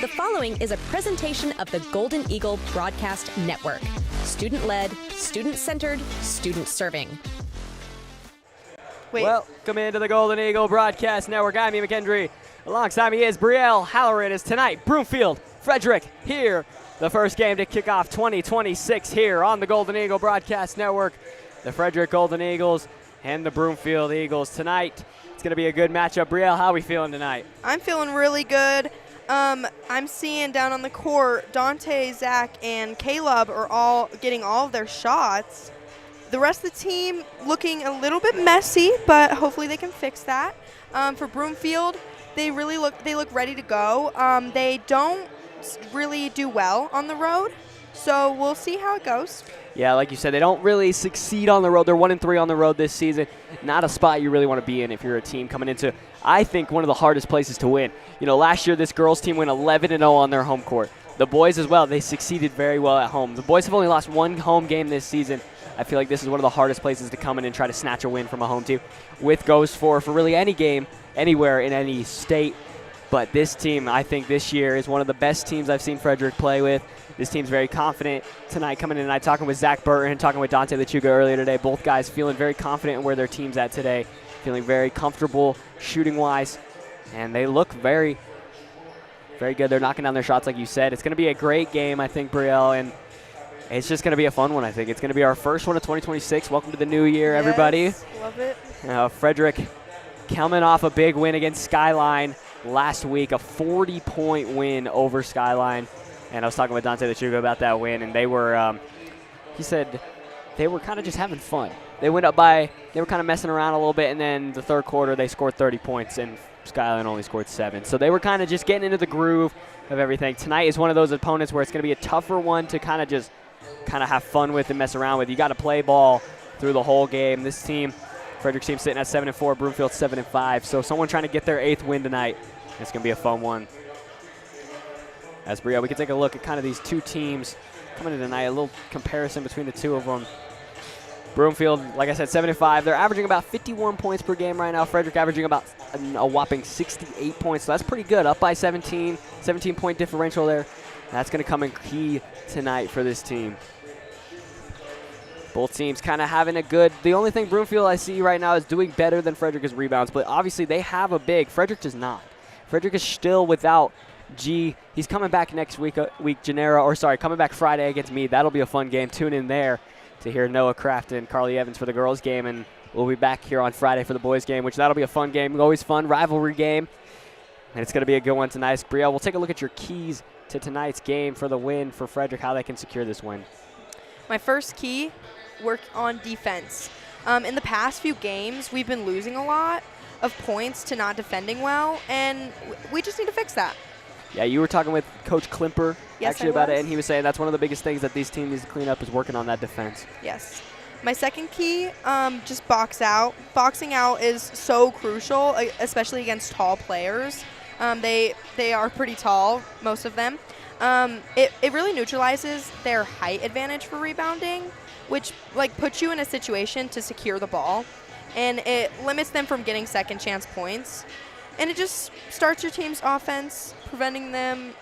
The following is a presentation of the Golden Eagle Broadcast Network. Student-led, student-centered, student-serving. Welcome into the Golden Eagle Broadcast Network. I'm MacHendrie. Alongside me is Brielle. Halloran is tonight. Broomfield, Frederick here. The first game to kick off 2026 here on the Golden Eagle Broadcast Network. The Frederick Golden Eagles and the Broomfield Eagles tonight. It's going to be a good matchup. Brielle, how are we feeling tonight? I'm feeling really good. I'm seeing down on the court, Dante, Zach, and Caleb are all getting all of their shots. The rest of the team looking a little bit messy, but hopefully they can fix that. For Broomfield, they look ready to go. They don't really do well on the road, so we'll see how it goes. Yeah, like you said, they don't really succeed on the road. They're 1-3 on the road this season. Not a spot you really want to be in if you're a team coming into, I think, one of the hardest places to win. You know, last year this girls team went 11-0 on their home court. The boys as well, they succeeded very well at home. The boys have only lost one home game this season. I feel like this is one of the hardest places to come in and try to snatch a win from a home team. With goes for really any game, anywhere in any state. But this team, I think this year, is one of the best teams I've seen Frederick play with. This team's very confident tonight coming in tonight, talking with Zach Burton and talking with Dante Lechuga earlier today. Both guys feeling very confident in where their team's at today, feeling very comfortable shooting-wise, and they look very, very good. They're knocking down their shots, like you said. It's going to be a great game, I think, Brielle, and it's just going to be a fun one, I think. It's going to be our first one of 2026. Welcome to the new year, yes, everybody. Love it. Frederick coming off a big win against Skyline last week, a 40-point win over Skyline. And I was talking with Dante Lechuga about that win, and they were, he said, they were kind of just having fun. They went up by, they were kind of messing around a little bit, and then the third quarter they scored 30 points, and Skyline only scored 7. So they were kind of just getting into the groove of everything. Tonight is one of those opponents where it's going to be a tougher one to kind of have fun with and mess around with. You got to play ball through the whole game. This team, Frederick's team, sitting at 7-4, Broomfield 7-5. So someone trying to get their 8th win tonight. It's going to be a fun one. As Brielle, we can take a look at kind of these two teams coming in tonight, a little comparison between the two of them. Broomfield, like I said, 7-5. They're averaging about 51 points per game right now. Frederick averaging about a whopping 68 points, so that's pretty good. Up by 17-point differential there. That's going to come in key tonight for this team. Both teams kind of having a good – the only thing Broomfield I see right now is doing better than Frederick is rebounds, but obviously they have a big. Frederick does not. Frederick is still without G. He's coming back next week, coming back Friday against me. That'll be a fun game. Tune in there to hear Noah Kraft and Carly Evans for the girls game, and we'll be back here on Friday for the boys game, which that'll be a fun game. Always fun, rivalry game, and it's going to be a good one tonight. Brielle, we'll take a look at your keys to tonight's game for the win for Frederick, how they can secure this win. My first key, work on defense. In the past few games, we've been losing a lot of points to not defending well, and we just need to fix that. Yeah, you were talking with Coach Klimper about it, and he was saying that's one of the biggest things that these teams need to clean up is working on that defense. Yes. My second key, just box out. Boxing out is so crucial, especially against tall players. They are pretty tall, most of them. It really neutralizes their height advantage for rebounding, which puts you in a situation to secure the ball, and it limits them from getting second chance points. And it just starts your team's offense, preventing them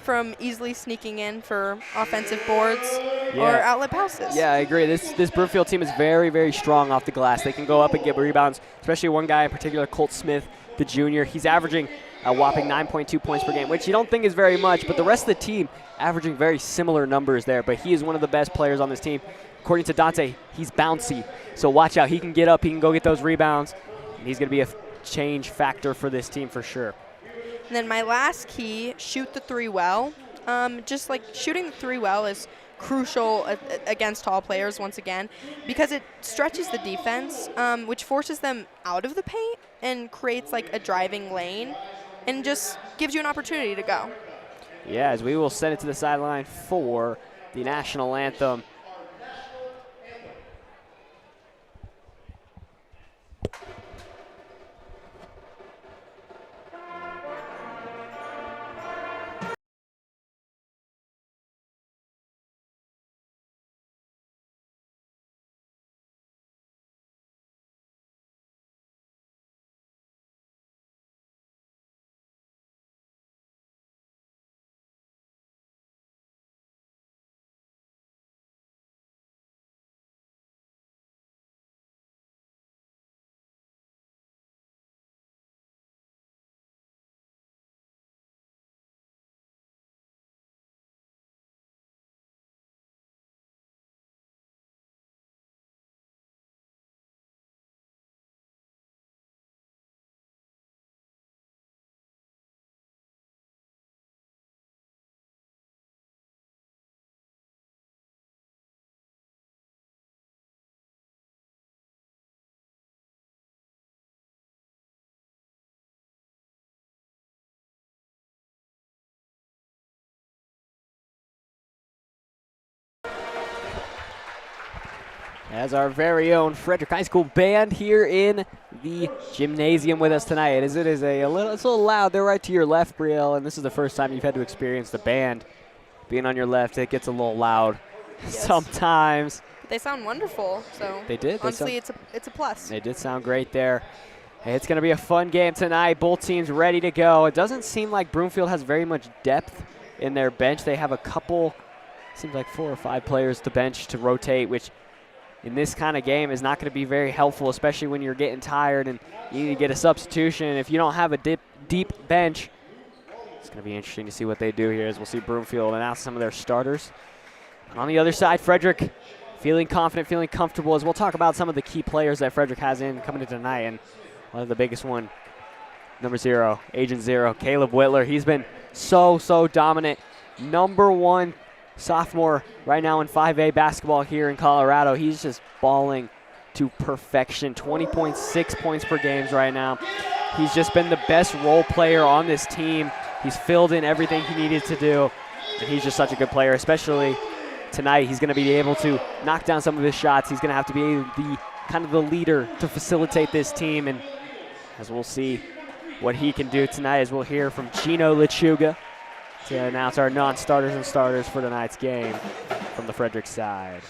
from easily sneaking in for offensive boards or outlet passes. Yeah, I agree. This Broomfield team is very, very strong off the glass. They can go up and get rebounds, especially one guy in particular, Colt Smith, the junior. He's averaging a whopping 9.2 points per game, which you don't think is very much, but the rest of the team averaging very similar numbers there. But he is one of the best players on this team. According to Dante, he's bouncy, so watch out. He can get up, he can go get those rebounds, and he's going to be a change factor for this team for sure. And then my last key, shoot the three well. Shooting the three well is crucial against tall players once again, because it stretches the defense, which forces them out of the paint and creates a driving lane and just gives you an opportunity to go. Yeah, as we will send it to the sideline for the national anthem. as our very own Frederick High School band here in the gymnasium with us tonight. It's a little loud. They're right to your left, Brielle, and this is the first time you've had to experience the band being on your left. It gets a little loud sometimes. They sound wonderful, so they did. Honestly, it's a plus. They did sound great there. Hey, it's going to be a fun game tonight. Both teams ready to go. It doesn't seem like Broomfield has very much depth in their bench. They have a couple, seems like 4 or 5 players to bench to rotate, which in this kind of game is not going to be very helpful, especially when you're getting tired and you need to get a substitution. If you don't have a deep bench, it's going to be interesting to see what they do here, as we'll see Broomfield announce some of their starters. And on the other side, Frederick feeling confident, feeling comfortable, as we'll talk about some of the key players that Frederick has coming in tonight. And one of the biggest one, number 0, Agent 0, Caleb Whitler. He's been so dominant. Number 1 sophomore right now in 5A basketball here in Colorado. He's just balling to perfection. 20.6 points per game right now. He's just been the best role player on this team. He's filled in everything he needed to do, and he's just such a good player, especially tonight. He's going to be able to knock down some of his shots. He's going to have to be the kind of the leader to facilitate this team, and as we'll see what he can do tonight, as we'll hear from Gino Lechuga to announce our non-starters and starters for tonight's game from the Frederick side.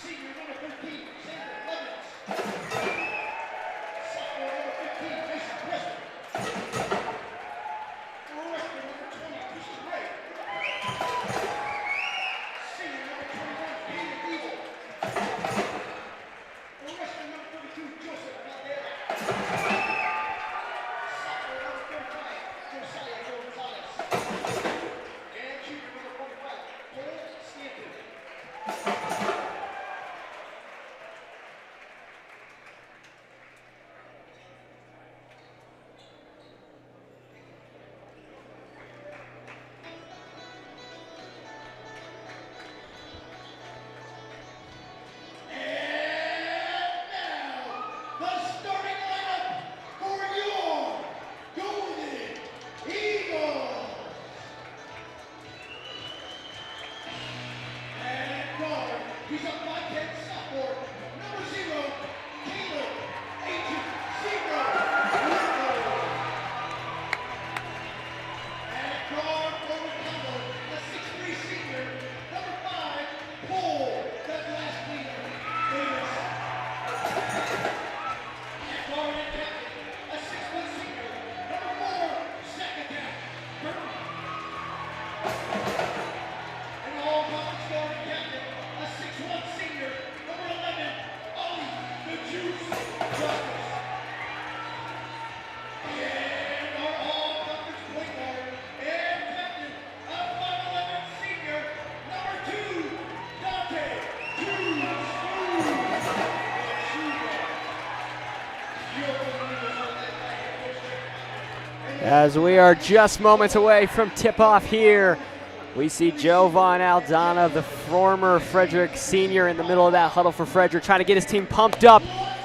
As we are just moments away from tip-off here, we see Jovan Aldana, the former Frederick senior, in the middle of that huddle for Frederick, trying to get his team pumped up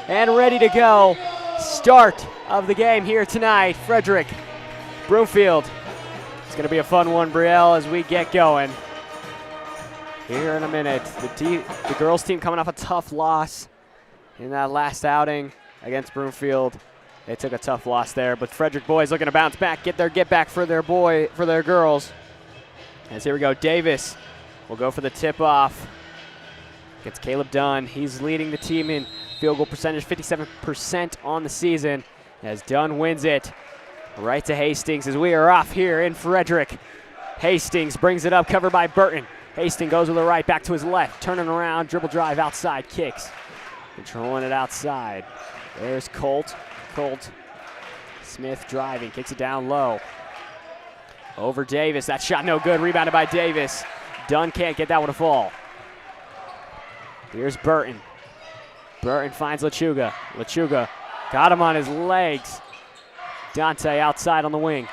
and ready to go. Start of the game here tonight, Frederick, Broomfield. It's going to be a fun one, Brielle, as we get going. Here in a minute, the girls team coming off a tough loss in that last outing against Broomfield. They took a tough loss there, but Frederick boys looking to bounce back, get back for their girls. As here we go, Davis will go for the tip-off against Caleb Dunn. He's leading the team in field goal percentage, 57% on the season, as Dunn wins it right to Hastings as we are off here in Frederick. Hastings brings it up, covered by Burton. Hastings goes with the right, back to his left, turning around, dribble drive, outside, kicks. Controlling it outside. There's Colt. Smith driving, kicks it down low. Over Davis, that shot no good, rebounded by Davis. Dunn can't get that one to fall. Here's Burton. Burton finds Lechuga. Lechuga got him on his legs. Dante outside on the wing.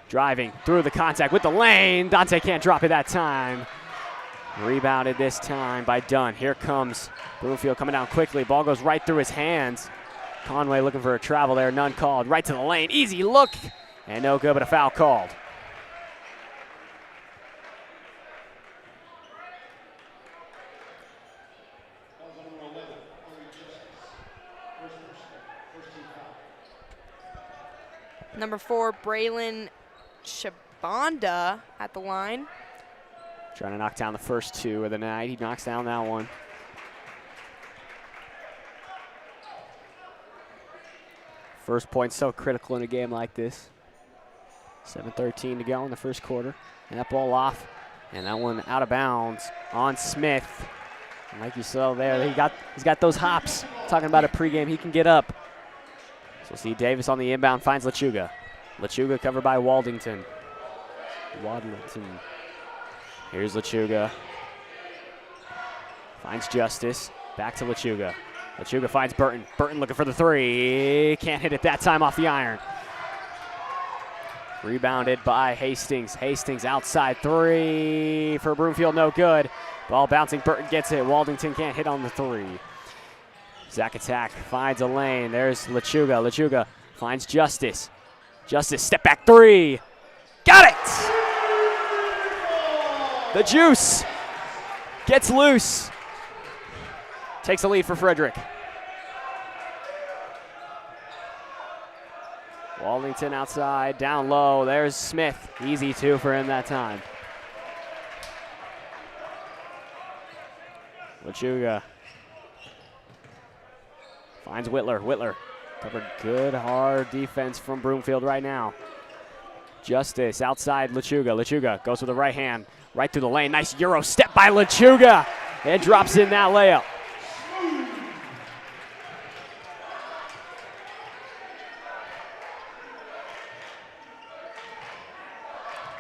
Driving through the contact with the lane. Dante can't drop it that time. Rebounded this time by Dunn. Here comes Broomfield coming down quickly. Ball goes right through his hands. Conway looking for a travel there, none called. Right to the lane, easy look, and no good, but a foul called. Number 4, Braylon Shabanda at the line. Trying to knock down the first 2 of the night. He knocks down that one. First point so critical in a game like this. 7:13 to go in the first quarter. And that ball off. And that one out of bounds on Smith. And like you saw there, he's got those hops. Talking about a pregame, he can get up. So we'll see Davis on the inbound, finds Lechuga. Lechuga covered by Waldington. Here's Lechuga. Finds Justice. Back to Lechuga. Lechuga finds Burton. Burton looking for the 3. Can't hit it that time off the iron. Rebounded by Hastings. Hastings outside 3 for Broomfield, no good. Ball bouncing, Burton gets it. Waldington can't hit on the 3. Zach Attack finds a lane. There's Lechuga. Lechuga finds Justice. Justice, step back 3. Got it! The juice gets loose. Takes the lead for Frederick. Waldington outside, down low. There's Smith. Easy 2 for him that time. Lechuga finds Whitler. Whitler covered good, hard defense from Broomfield right now. Justice outside Lechuga. Lechuga goes with the right hand, right through the lane. Nice Euro step by Lechuga. It drops in that layup.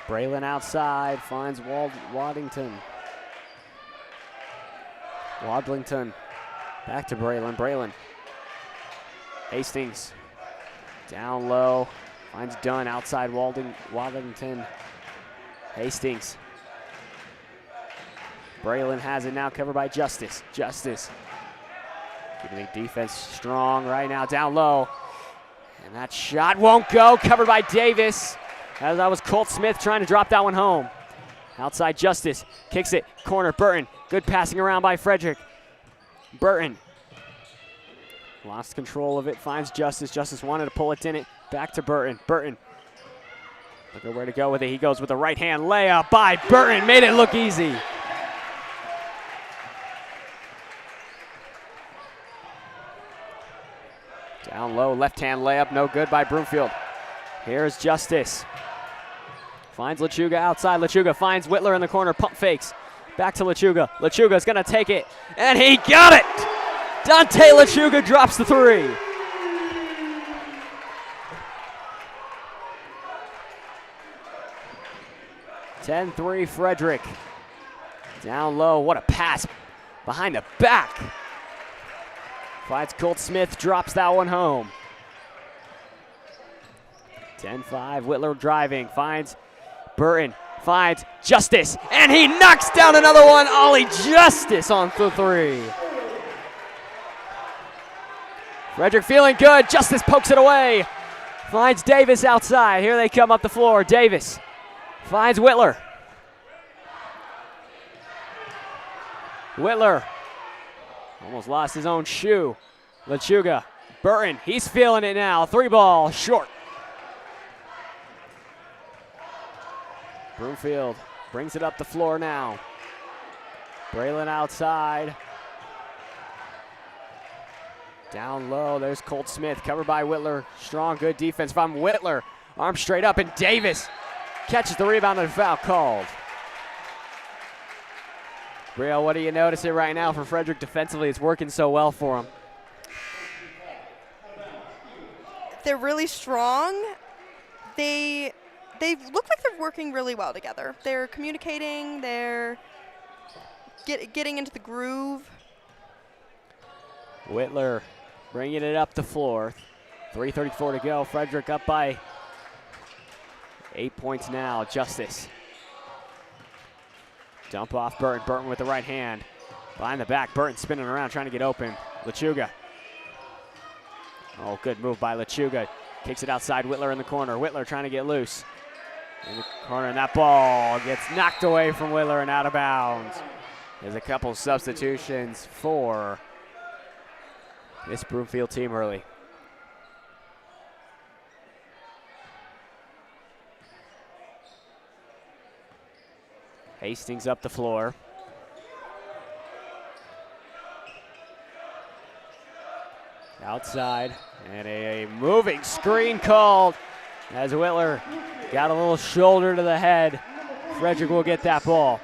Braylon outside, finds Waddington. Wadlington back to Braylon. Braylon. Hastings down low, finds Dunn outside Wadlington. Hastings. Braylon has it now, covered by Justice. Justice keeping the defense strong right now, down low. And that shot won't go, covered by Davis. As that was Colt Smith trying to drop that one home. Outside Justice, kicks it, corner, Burton. Good passing around by Frederick. Burton lost control of it, finds Justice. Justice wanted to pull it, didn't. Back to Burton. Burton, look at where to go with it. He goes with the right hand layup by Burton, made it look easy. Down low, left hand layup, no good by Broomfield. Here's Justice. Finds Lechuga outside. Lechuga finds Whitler in the corner. Pump fakes. Back to Lechuga. Lechuga's going to take it. And he got it! Dante Lechuga drops the 3. (10-3) Frederick. Down low. What a pass. Behind the back. Finds Colt Smith. Drops that one home. 10-5. Whitler driving. Finds Burton, finds Justice, and he knocks down another one. Ollie Justice on the 3. Frederick feeling good. Justice pokes it away. Finds Davis outside. Here they come up the floor. Davis finds Whitler. Whitler almost lost his own shoe. Lechuga. Burton, he's feeling it now. 3 ball, short. Broomfield brings it up the floor now. Braylon outside. Down low, there's Colt Smith, covered by Whitler. Strong, good defense from Whitler. Arm straight up, and Davis catches the rebound and foul called. Brielle, what do you notice it right now for Frederick defensively? It's working so well for him. They're really strong. They look like they're working really well together. They're communicating. They're getting into the groove. Whitler bringing it up the floor. 3:34 to go. Frederick up by 8 points now. Justice. Dump off Burton. Burton with the right hand. Behind the back. Burton spinning around trying to get open. Lechuga. Oh, good move by Lechuga. Kicks it outside. Whitler in the corner. Whitler trying to get loose. In the corner, and that ball gets knocked away from Whitler and out of bounds. There's a couple substitutions for this Broomfield team early. Hastings up the floor. Outside, and a moving screen called as Whitler got a little shoulder to the head. Frederick will get that ball.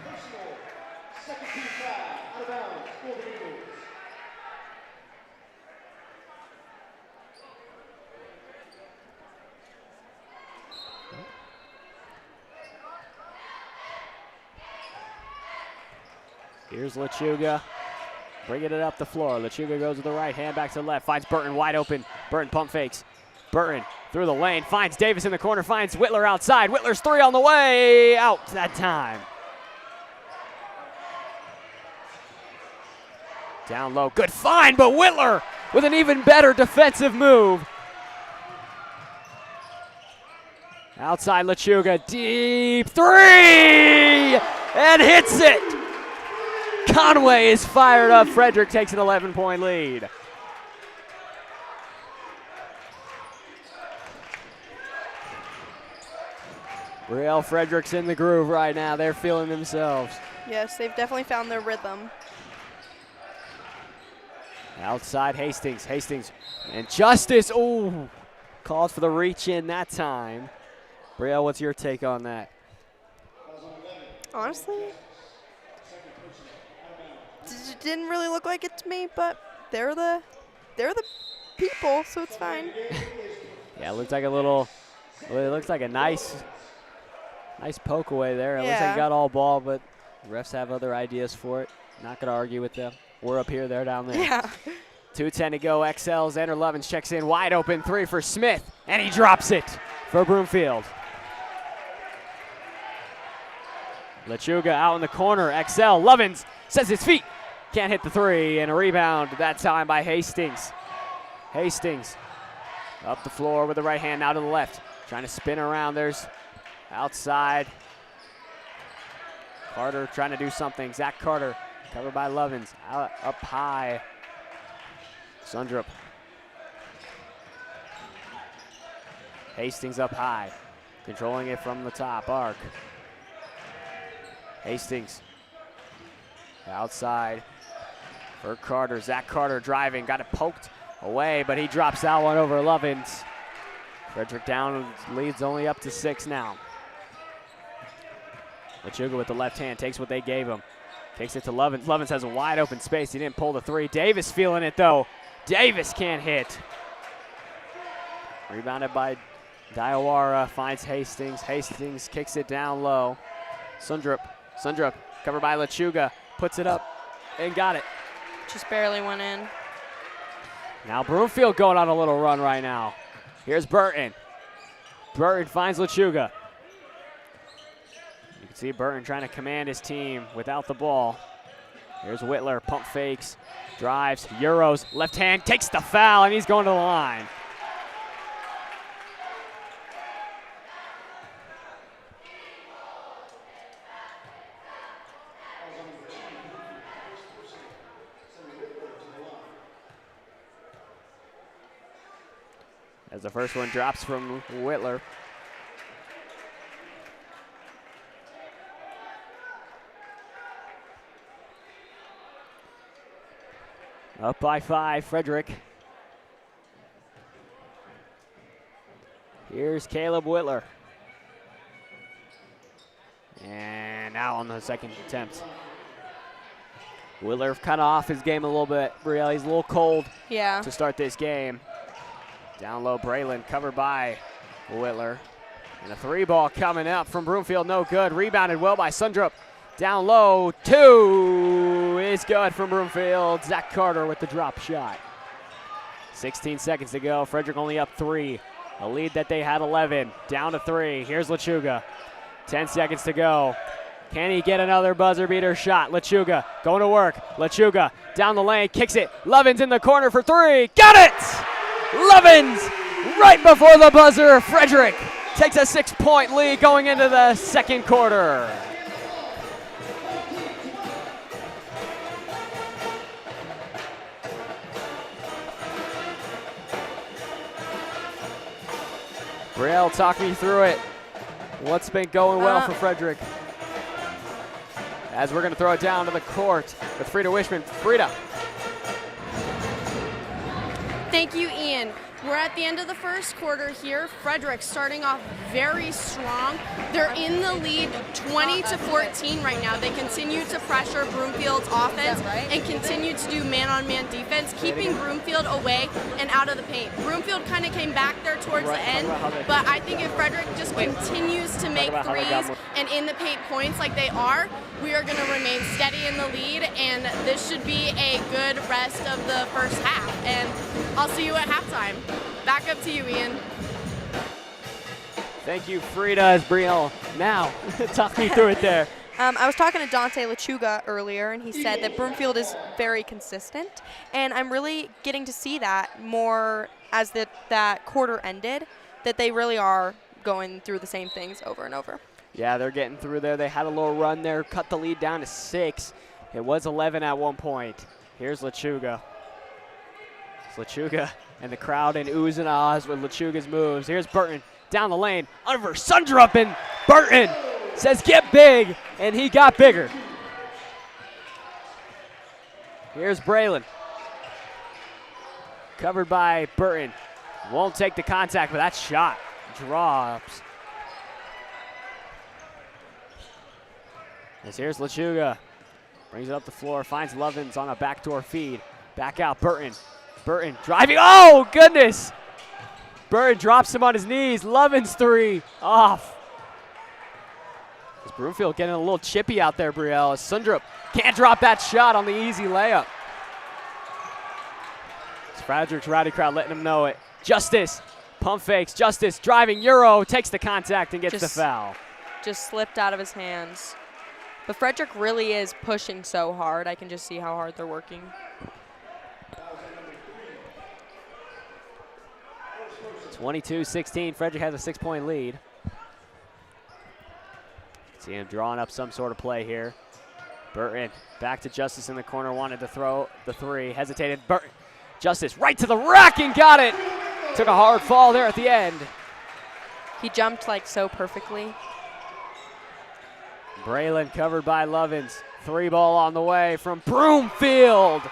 Here's Lechuga, bringing it up the floor. Lechuga goes to the right, hand back to the left, finds Burton wide open. Burton pump fakes. Burton through the lane, finds Davis in the corner, finds Whitler outside. Whitler's three on the way, out that time. Down low, good find, but Whitler with an even better defensive move. Outside Lechuga, deep three, and hits it. Conway is fired up. Frederick takes an 11-point lead. Brielle Frederick's in the groove right now. They're feeling themselves. Yes, they've definitely found their rhythm. Outside Hastings. Hastings and Justice. Ooh, called for the reach in that time. Brielle, what's your take on that? Honestly, didn't really look like it to me, but they're the people, so it's fine. Yeah, it looks like a little. Well, it looks like a nice poke away there. It looks like he got all ball, but refs have other ideas for it. Not gonna argue with them. We're up here, they're down there. Yeah. 2:10 to go. XL Xander Lovins checks in, wide open three for Smith, and he drops it for Broomfield. Lechuga out in the corner. XL Lovins says his feet. Can't hit the three, and a rebound that time by Hastings. Hastings up the floor with the right hand, now to the left. Trying to spin around. There's outside. Carter trying to do something. Zach Carter covered by Lovins. Up high. Sundrup. Hastings up high. Controlling it from the top arc. Hastings outside for Carter. Zach Carter driving, got it poked away, but he drops that one over Lovins. Frederick down, leads only up to 6 now. Lechuga with the left hand takes what they gave him. Takes it to Lovins. Lovins has a wide open space. He didn't pull the three. Davis feeling it though. Davis can't hit. Rebounded by Diawara, finds Hastings. Hastings kicks it down low. Sundrup covered by Lechuga, puts it up and got it. Just barely went in. Now Broomfield going on a little run right now. Here's Burton. Burton finds Lechuga. You can see Burton trying to command his team without the ball. Here's Whitler, pump fakes, drives, Euros, left hand, takes the foul, and he's going to the line. As the first one drops from Whitler. Up by 5, Frederick. Here's Caleb Whitler. And now on the second attempt. Whitler kind of off his game a little bit. Brielle, he's a little cold to start this game. Down low, Braylon covered by Whitler. And a 3-ball coming up from Broomfield, no good. Rebounded well by Sundrup. Down low, 2 is good from Broomfield. Zach Carter with the drop shot. 16 seconds to go. Frederick only up 3. A lead that they had 11. Down to 3. Here's Lechuga. 10 seconds to go. Can he get another buzzer beater shot? Lechuga going to work. Lechuga down the lane, kicks it. Lovins in the corner for 3. Got it! Lovins right before the buzzer. Frederick takes a 6-point lead going into the second quarter. Brielle, talk me through it. What's been going well for Frederick? as we're going to throw it down to the court with Frida Wishman. Frida. Thank you, Ian. We're at the end of the first quarter here. Frederick starting off very strong. They're in the lead 20-14 right now. They continue to pressure Broomfield's offense and continue to do man-on-man defense, keeping Broomfield away and out of the paint. Broomfield kind of came back there towards the end, but I think if Frederick just continues to make threes and in the paint points like they are, we are going to remain steady in the lead, and this should be a good rest of the first half. And I'll see you at halftime. Back up to you, Ian. Thank you, Frida. As Brielle now talk me through it there. I was talking to Dante LeChuga earlier, and he said that Broomfield is very consistent, and I'm really getting to see that more as that quarter ended, that they really are going through the same things over and over. Yeah, they're getting through there. They had a little run there, cut the lead down to 6. It was 11 at one point. Here's LeChuga. It's LeChuga and the crowd in oohs and ahs with LeChuga's moves. Here's Burton down the lane. Under Sundrup, and Burton says get big, and he got bigger. Here's Braylon. Covered by Burton. Won't take the contact, but that shot drops. As here's LeChuga. Brings it up the floor, finds Lovins on a backdoor feed. Back out, Burton. Burton driving, oh goodness! Burton drops him on his knees. Lovins three, off. Is Broomfield getting a little chippy out there, Brielle. Sundrup can't drop that shot on the easy layup. It's Frederick's rowdy crowd letting him know it. Justice, pump fakes, Justice driving, Euro, takes the contact and gets the foul. Just slipped out of his hands. But Frederick really is pushing so hard. I can just see how hard they're working. It's 22-16. Frederick has a 6-point lead. See him drawing up some sort of play here. Burton back to Justice in the corner. Wanted to throw the three. Hesitated. Burton. Justice right to the rack and got it. Took a hard fall there at the end. He jumped like so perfectly. Braylon covered by Lovins. 3-ball on the way from Broomfield.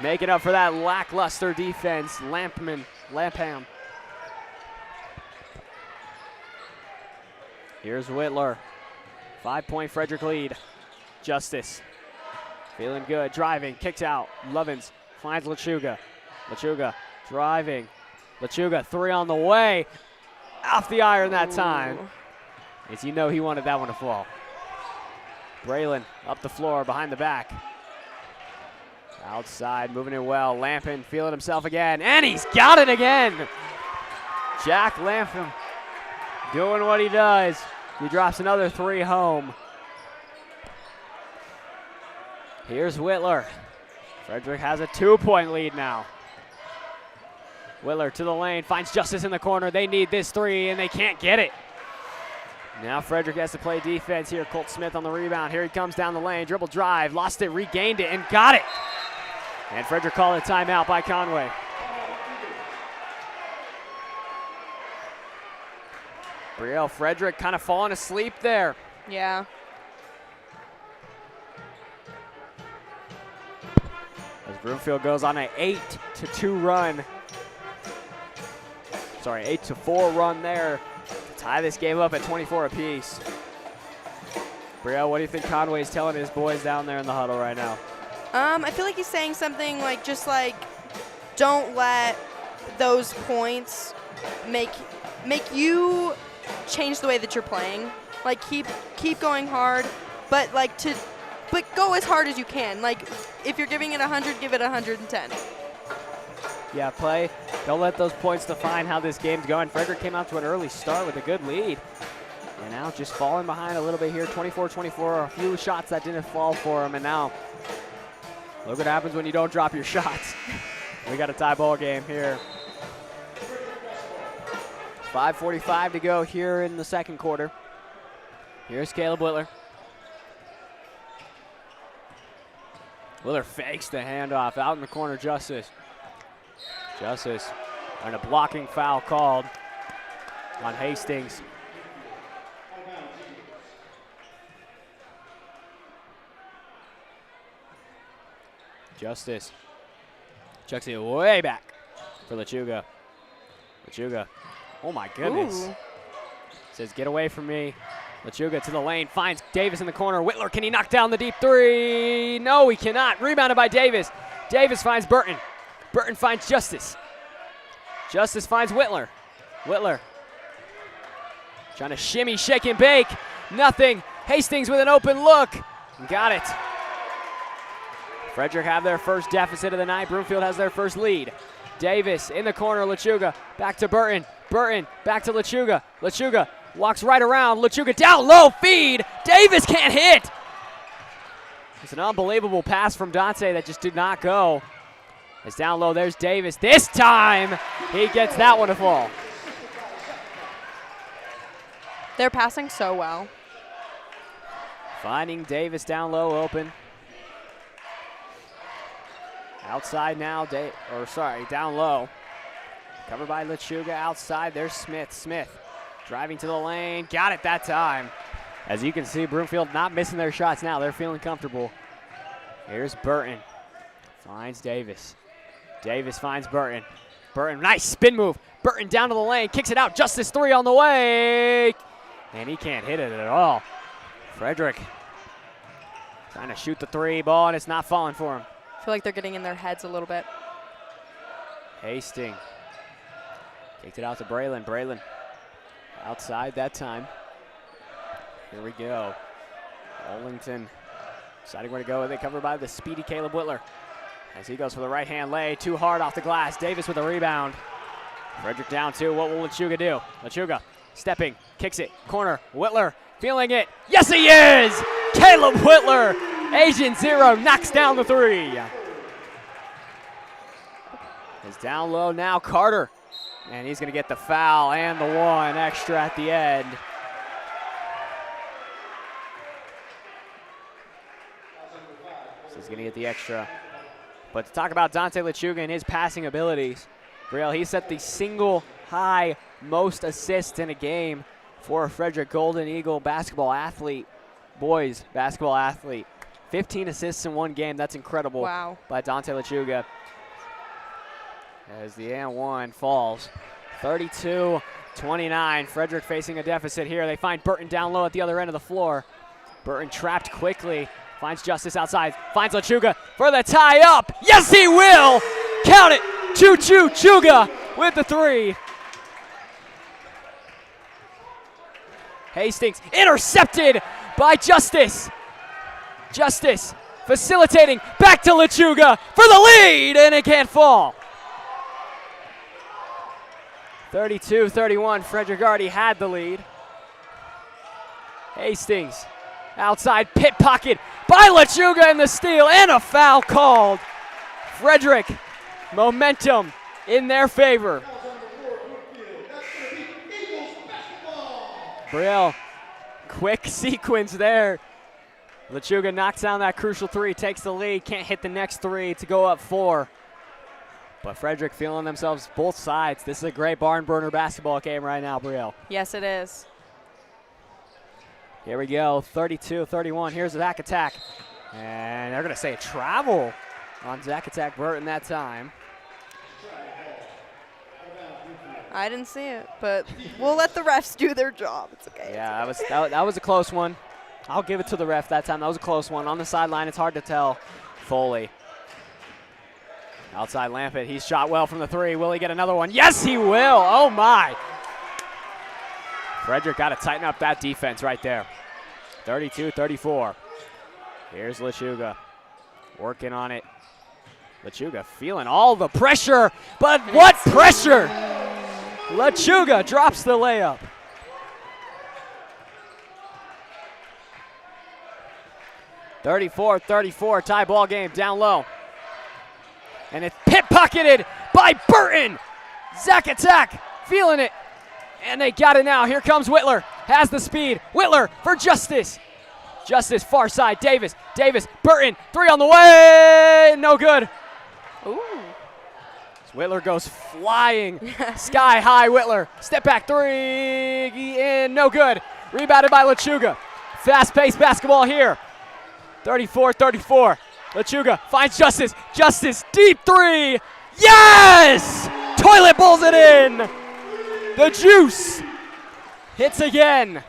Making up for that lackluster defense. Lapham. Here's Whitler. 5-point Frederick lead. Justice. Feeling good. Driving. Kicks out. Lovins finds LeChuga. LeChuga driving. LeChuga 3 on the way. Off the iron that time. As you know, he wanted that one to fall. Braylon up the floor, behind the back. Outside, moving it well. Lampin feeling himself again, and he's got it again. Jack Lampin doing what he does. He drops another 3 home. Here's Whitler. Frederick has a 2-point lead now. Whitler to the lane, finds Justice in the corner. They need this 3, and they can't get it. Now Frederick has to play defense here. Colt Smith on the rebound. Here he comes down the lane. Dribble drive. Lost it. Regained it. And got it. And Frederick called a timeout by Conway. Brielle Frederick kind of falling asleep there. Yeah. As Broomfield goes on an 8-2 run. Sorry, 8-4 run there. Tie this game up at 24 apiece. Brielle, what do you think Conway's telling his boys down there in the huddle right now? I feel like he's saying something like don't let those points make you change the way that you're playing. Like keep going hard, but go as hard as you can. Like if you're giving it 100, give it 110. Yeah, play. Don't let those points define how this game's going. Frederick came out to an early start with a good lead. And now just falling behind a little bit here, 24-24. A few shots that didn't fall for him, and now look what happens when you don't drop your shots. We got a tie ball game here. 5:45 to go here in the second quarter. Here's Caleb Whitler. Whitler fakes the handoff out in the corner, Justice. Justice, and a blocking foul called on Hastings. Justice chucks it way back for Lechuga. Lechuga, oh my goodness. Ooh. Says, get away from me. Lechuga to the lane, finds Davis in the corner. Whitler, can he knock down the deep three? No, he cannot. Rebounded by Davis. Davis finds Burton. Burton finds Justice. Justice finds Whitler. Whitler trying to shimmy, shake, and bake. Nothing. Hastings with an open look. Got it. Frederick have their first deficit of the night. Broomfield has their first lead. Davis in the corner. Lechuga back to Burton. Burton back to Lechuga. Lechuga walks right around. Lechuga down low. Feed. Davis can't hit. It's an unbelievable pass from Dante that just did not go. It's down low. There's Davis. This time he gets that one to fall. They're passing so well. Finding Davis down low open. Outside now, down low. Covered by Lechuga outside. There's Smith. Smith driving to the lane. Got it that time. As you can see, Broomfield not missing their shots now. They're feeling comfortable. Here's Burton. Finds Davis. Davis finds Burton. Burton, nice spin move. Burton down to the lane. Kicks it out. Justice three on the way. And he can't hit it at all. Frederick trying to shoot the three ball, and it's not falling for him. I feel like they're getting in their heads a little bit. Hastings kicked it out to Braylon. Braylon outside that time. Here we go. Ollington deciding where to go with it. Covered by the speedy Caleb Whitler. As he goes for the right-hand lay. Too hard off the glass. Davis with a rebound. Frederick down two. What will Lechuga do? Lechuga stepping. Kicks it. Corner. Whitler feeling it. Yes, he is! Caleb Whitler. Asian Zero knocks down the three. It's down low now. Carter. And he's going to get the foul and the one extra at the end. So he's going to get the extra. But to talk about Dante Lechuga and his passing abilities, Brielle, he set the single high most assists in a game for a Frederick Golden Eagle basketball athlete, boys basketball athlete. 15 assists in one game. That's incredible. Wow. By Dante Lechuga. As the and one falls. 32-29. Frederick facing a deficit here. They find Burton down low at the other end of the floor. Burton trapped quickly. Finds Justice outside. Finds Lechuga for the tie up. Yes, he will. Count it. Choo-choo Chuga with the three. Hastings intercepted by Justice. Justice facilitating back to Lechuga for the lead, and it can't fall. 32-31. Frederick already had the lead. Hastings outside, pit pocket by Lechuga in the steal, and a foul called. Frederick, momentum in their favor. Brielle, quick sequence there. Lechuga knocks down that crucial three, takes the lead, can't hit the next three to go up 4. But Frederick feeling themselves both sides. This is a great barn burner basketball game right now, Brielle. Yes, it is. Here we go, 32-31. Here's Zach Attack. And they're going to say a travel on Zach Attack Burton that time. I didn't see it, but we'll let the refs do their job. It's okay. Yeah, that was a close one. I'll give it to the ref that time. That was a close one. On the sideline, it's hard to tell. Foley. Outside Lampett. He's shot well from the three. Will he get another one? Yes, he will. Oh, my. Frederick got to tighten up that defense right there. 32-34. Here's Lechuga working on it. Lechuga feeling all the pressure, but what pressure? Lechuga drops the layup. (34-34) tie ball game down low. And it's pit pocketed by Burton. Zach Attack feeling it. And they got it now. Here comes Whitler. Has the speed. Whitler for Justice. Justice far side. Davis. Davis. Burton. Three on the way. No good. Ooh. Whitler goes flying. Sky high Whitler. Step back three. In. No good. Rebounded by Lechuga. Fast-paced basketball here. 34-34. Lechuga finds Justice. Justice, deep three. Yes! Toilet bowls it in. The juice hits again.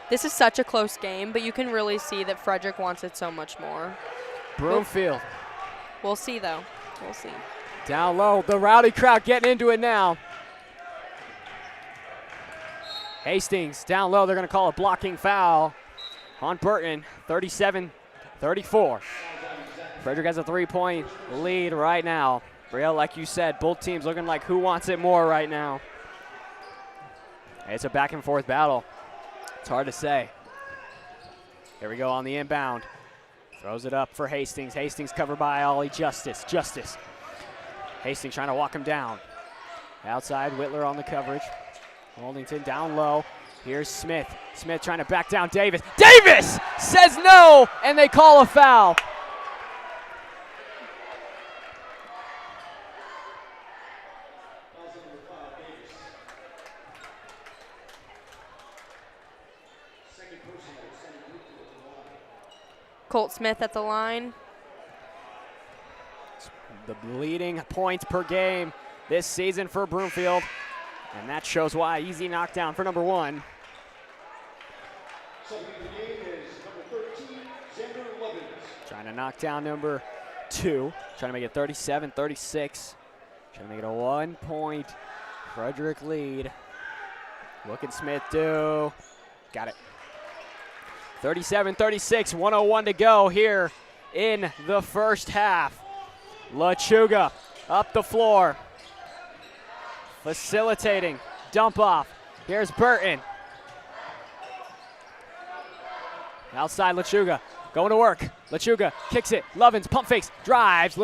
This is such a close game, but you can really see that Frederick wants it so much more. Broomfield. We'll see, though. We'll see. Down low, the rowdy crowd getting into it now. Hastings down low, they're going to call a blocking foul on Burton, 37-34. Frederick has a 3-point lead right now. Brielle, like you said, both teams looking like who wants it more right now. It's a back and forth battle. It's hard to say. Here we go on the inbound. Throws it up for Hastings. Hastings covered by Ollie Justice. Justice. Hastings trying to walk him down. Outside, Whitler on the coverage. Holdington down low. Here's Smith. Smith trying to back down Davis. Davis says no, and they call a foul. Colt Smith at the line. The leading points per game this season for Broomfield. And that shows why. Easy knockdown for number 1. Trying to knock down number 2. Trying to make it 37-36. Trying to make it a 1-point Frederick lead. What can Smith do? Got it. 37-36, 1:01 to go here in the first half. Lechuga up the floor. Facilitating, dump off. Here's Burton. Outside Lechuga, going to work. Lechuga kicks it, Lovins pump fakes, drives.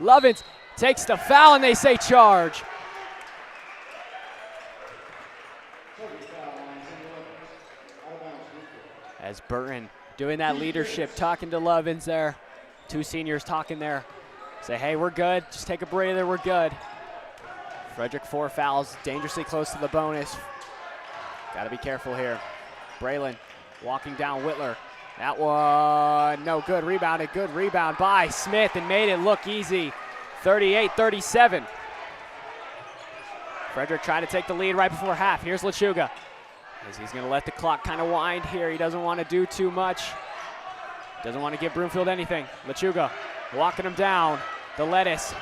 Lovins takes the foul and they say charge. As Burton doing that leadership, talking to Lovins there. 2 seniors talking there. Say, hey, we're good. Just take a breather, we're good. Frederick 4 fouls, dangerously close to the bonus. Got to be careful here. Braylon walking down Whitler. That one, no good. Rebounded, good rebound by Smith and made it look easy. 38-37. Frederick trying to take the lead right before half. Here's Lechuga. He's going to let the clock kind of wind here. He doesn't want to do too much. Doesn't want to give Broomfield anything. Lechuga walking him down. The lettuce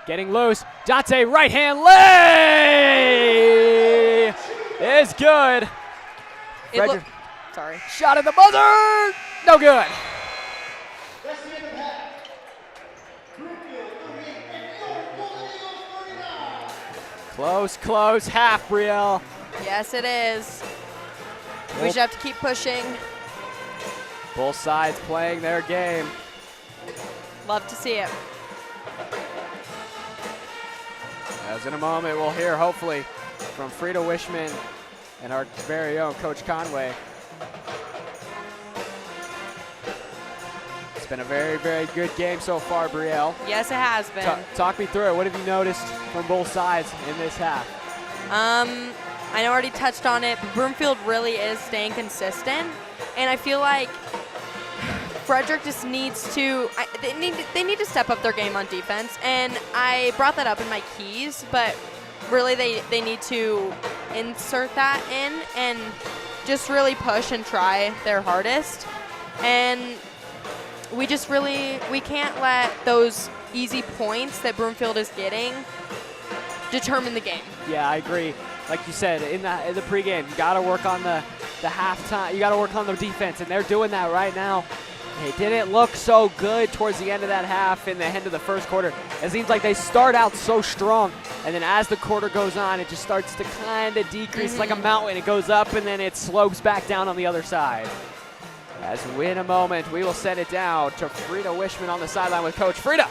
getting loose. Dante right hand lay is good. Frederick Sorry. Shot at the buzzer. No good. Close half, Brielle. Yes, it is. We just have to keep pushing. Both sides playing their game. Love to see it. As in a moment, we'll hear, hopefully, from Frida Wishman and our very own Coach Conway. It's been a very, very good game so far, Brielle. Yes, it has been. Talk me through it. What have you noticed from both sides in this half? I already touched on it, but Broomfield really is staying consistent. And I feel like Frederick just needs to they need to step up their game on defense. And I brought that up in my keys, but really they need to insert that in and just really push and try their hardest. And we can't let those easy points that Broomfield is getting determine the game. Yeah, I agree. Like you said, in the pregame, you got to work on the halftime. You got to work on the defense, and they're doing that right now. It didn't look so good towards the end of that half in the end of the first quarter. It seems like they start out so strong, and then as the quarter goes on, it just starts to kind of decrease like a mountain. It goes up, and then it slopes back down on the other side. As we, in a moment, we will send it down to Frida Wishman on the sideline with Coach Frida.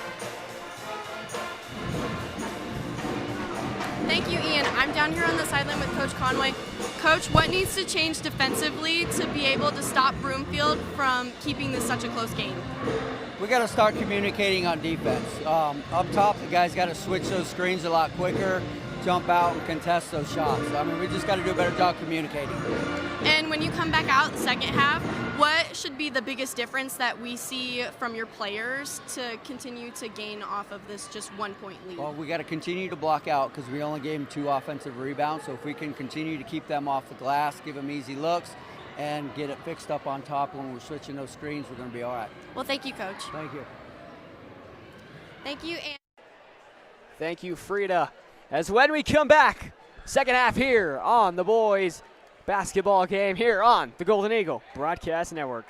Thank you, Ian. I'm down here on the sideline with Coach Conway. Coach, what needs to change defensively to be able to stop Broomfield from keeping this such a close game? We got to start communicating on defense. Up top, the guys got to switch those screens a lot quicker. jump out and contest those shots. I mean, we just got to do a better job communicating. And when you come back out the second half, what should be the biggest difference that we see from your players to continue to gain off of this just 1 point lead? Well, we got to continue to block out because we only gave them 2 offensive rebounds. So if we can continue to keep them off the glass, give them easy looks, and get it fixed up on top when we're switching those screens, we're going to be all right. Well, thank you, Coach. Thank you. Thank you, and Thank you, Frida. As when we come back, second half here on the boys basketball game here on the Golden Eagle Broadcast Network.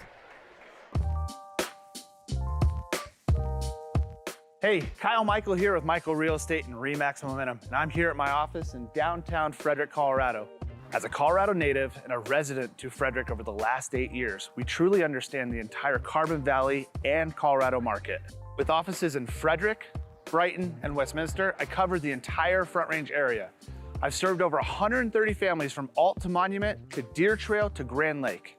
Hey, Kyle Michael here with Michael Real Estate and Remax Momentum, and I'm here at my office in downtown Frederick, Colorado. As a Colorado native and a resident to Frederick over the last 8 years, we truly understand the entire Carbon Valley and Colorado market. With offices in Frederick, Brighton, and Westminster, I covered the entire Front Range area. I've served over 130 families from Alt to Monument to Deer Trail to Grand Lake.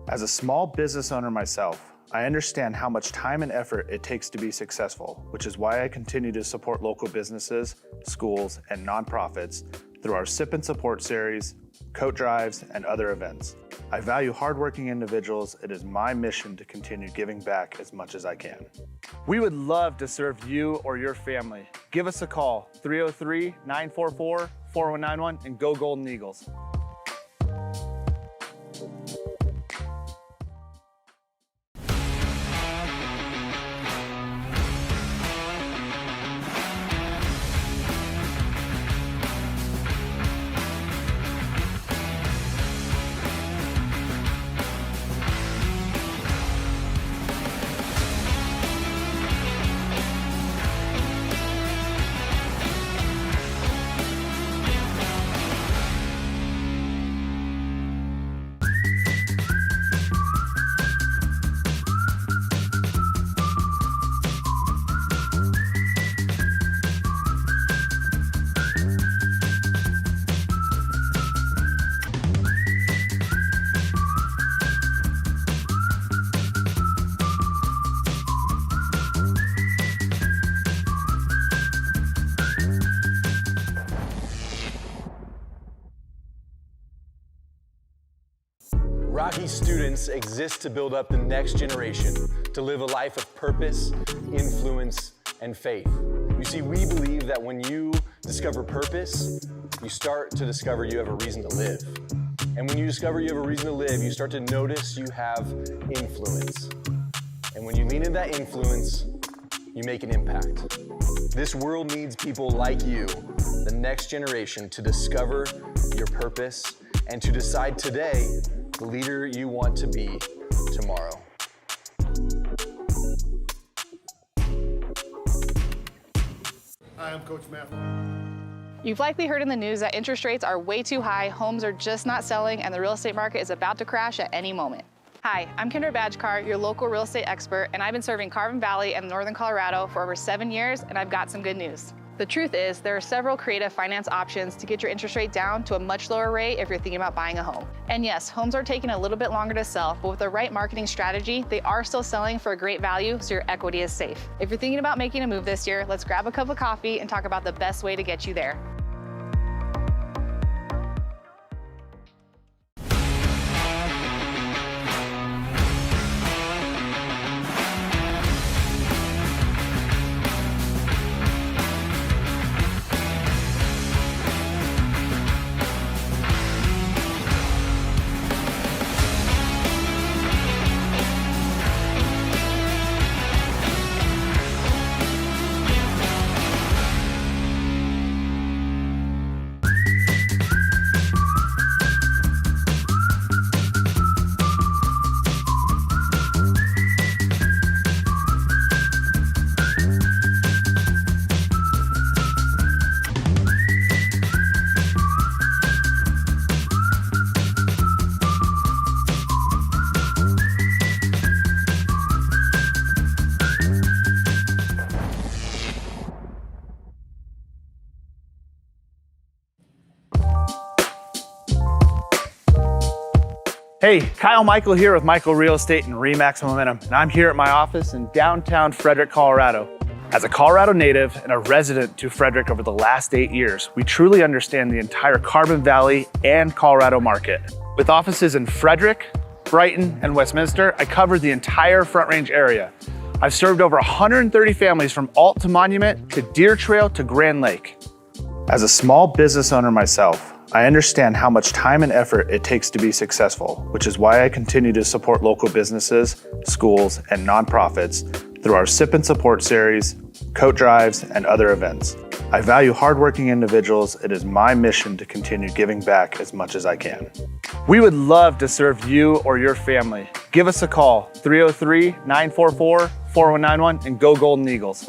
As a small business owner myself, I understand how much time and effort it takes to be successful, which is why I continue to support local businesses, schools, and nonprofits through our Sip and Support series, coat drives, and other events. I value hardworking individuals. It is my mission to continue giving back as much as I can. We would love to serve you or your family. Give us a call, 303-944-4191, and go Golden Eagles. Rocky students exist to build up the next generation, to live a life of purpose, influence, and faith. You see, we believe that when you discover purpose, you start to discover you have a reason to live. And when you discover you have a reason to live, you start to notice you have influence. And when you lean into that influence, you make an impact. This world needs people like you, the next generation, to discover your purpose and to decide today the leader you want to be tomorrow. Hi, I'm Coach Matthew. You've likely heard in the news that interest rates are way too high, homes are just not selling, and the real estate market is about to crash at any moment. Hi, I'm Kendra Badgekar, your local real estate expert, and I've been serving Carbon Valley and Northern Colorado for over 7 years, and I've got some good news. The truth is, there are several creative finance options to get your interest rate down to a much lower rate if you're thinking about buying a home. And yes, homes are taking a little bit longer to sell, but with the right marketing strategy, they are still selling for a great value, so your equity is safe. If you're thinking about making a move this year, let's grab a cup of coffee and talk about the best way to get you there. Hey, Kyle Michael here with Michael Real Estate and Remax Momentum, and I'm here at my office in downtown Frederick, Colorado. As a Colorado native and a resident to Frederick over the last 8 years, we truly understand the entire Carbon Valley and Colorado market. With offices in Frederick, Brighton, and Westminster, I covered the entire Front Range area. I've served over 130 families from Alt to Monument to Deer Trail to Grand Lake. As a small business owner myself, I understand how much time and effort it takes to be successful, which is why I continue to support local businesses, schools, and nonprofits through our Sip and Support series, coat drives, and other events. I value hardworking individuals. It is my mission to continue giving back as much as I can. We would love to serve you or your family. Give us a call, 303-944-4191, and go Golden Eagles.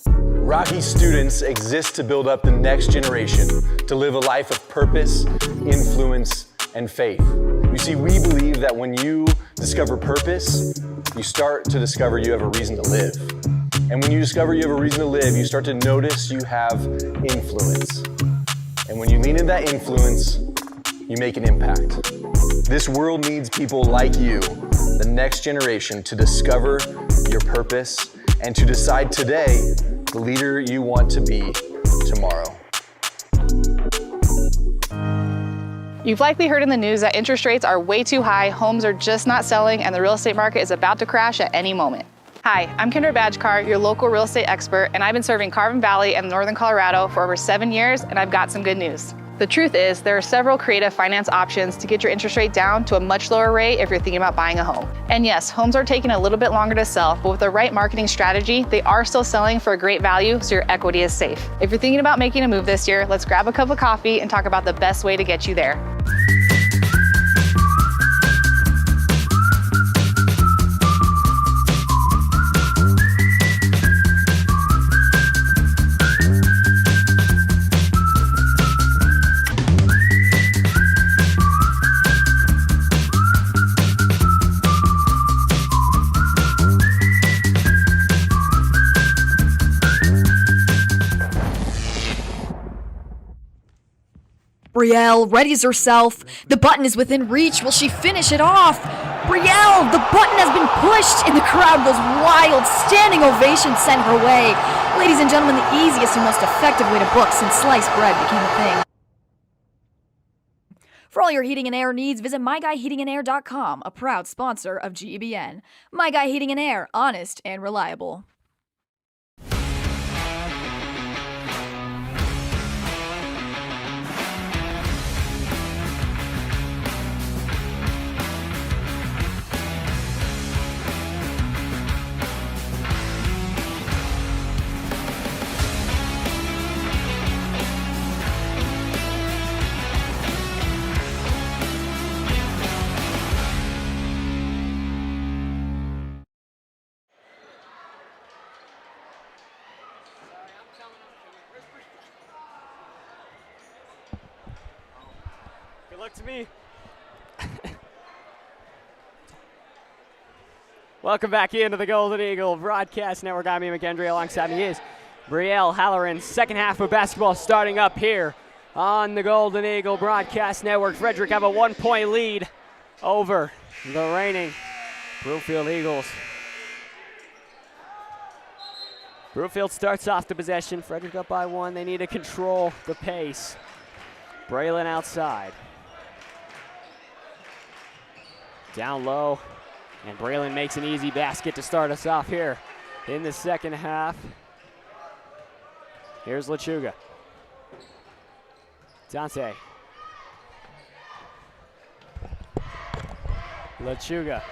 Rocky students exist to build up the next generation, to live a life of purpose, influence, and faith. You see, we believe that when you discover purpose, you start to discover you have a reason to live. And when you discover you have a reason to live, you start to notice you have influence. And when you lean into that influence, you make an impact. This world needs people like you, the next generation, to discover your purpose and to decide today the leader you want to be tomorrow. You've likely heard in the news that interest rates are way too high, homes are just not selling, and the real estate market is about to crash at any moment. Hi, I'm Kendra Badgekar, your local real estate expert, and I've been serving Carbon Valley and Northern Colorado for over 7 years, and I've got some good news. The truth is, there are several creative finance options to get your interest rate down to a much lower rate if you're thinking about buying a home. And yes, homes are taking a little bit longer to sell, but with the right marketing strategy, they are still selling for a great value, so your equity is safe. If you're thinking about making a move this year, let's grab a cup of coffee and talk about the best way to get you there. Brielle readies herself. The button is within reach. Will she finish it off? Brielle, the button has been pushed, and the crowd goes wild. Standing ovation sent her way. Ladies and gentlemen, the easiest and most effective way to book since sliced bread became a thing. For all your heating and air needs, visit myguyheatingandair.com, a proud sponsor of GEBN. My Guy Heating and Air, honest and reliable. Good luck to me. Welcome back into the Golden Eagle Broadcast Network. I'm MacHendrie. Alongside me is Brielle Halloran. Second half of basketball starting up here on the Golden Eagle Broadcast Network. Frederick have a 1-point lead over the reigning Broomfield Eagles. Broomfield starts off the possession. Frederick up by 1. They need to control the pace. Braylon outside. Down low, and Braylon makes an easy basket to start us off here in the second half. Here's Lechuga. Dante. Lechuga.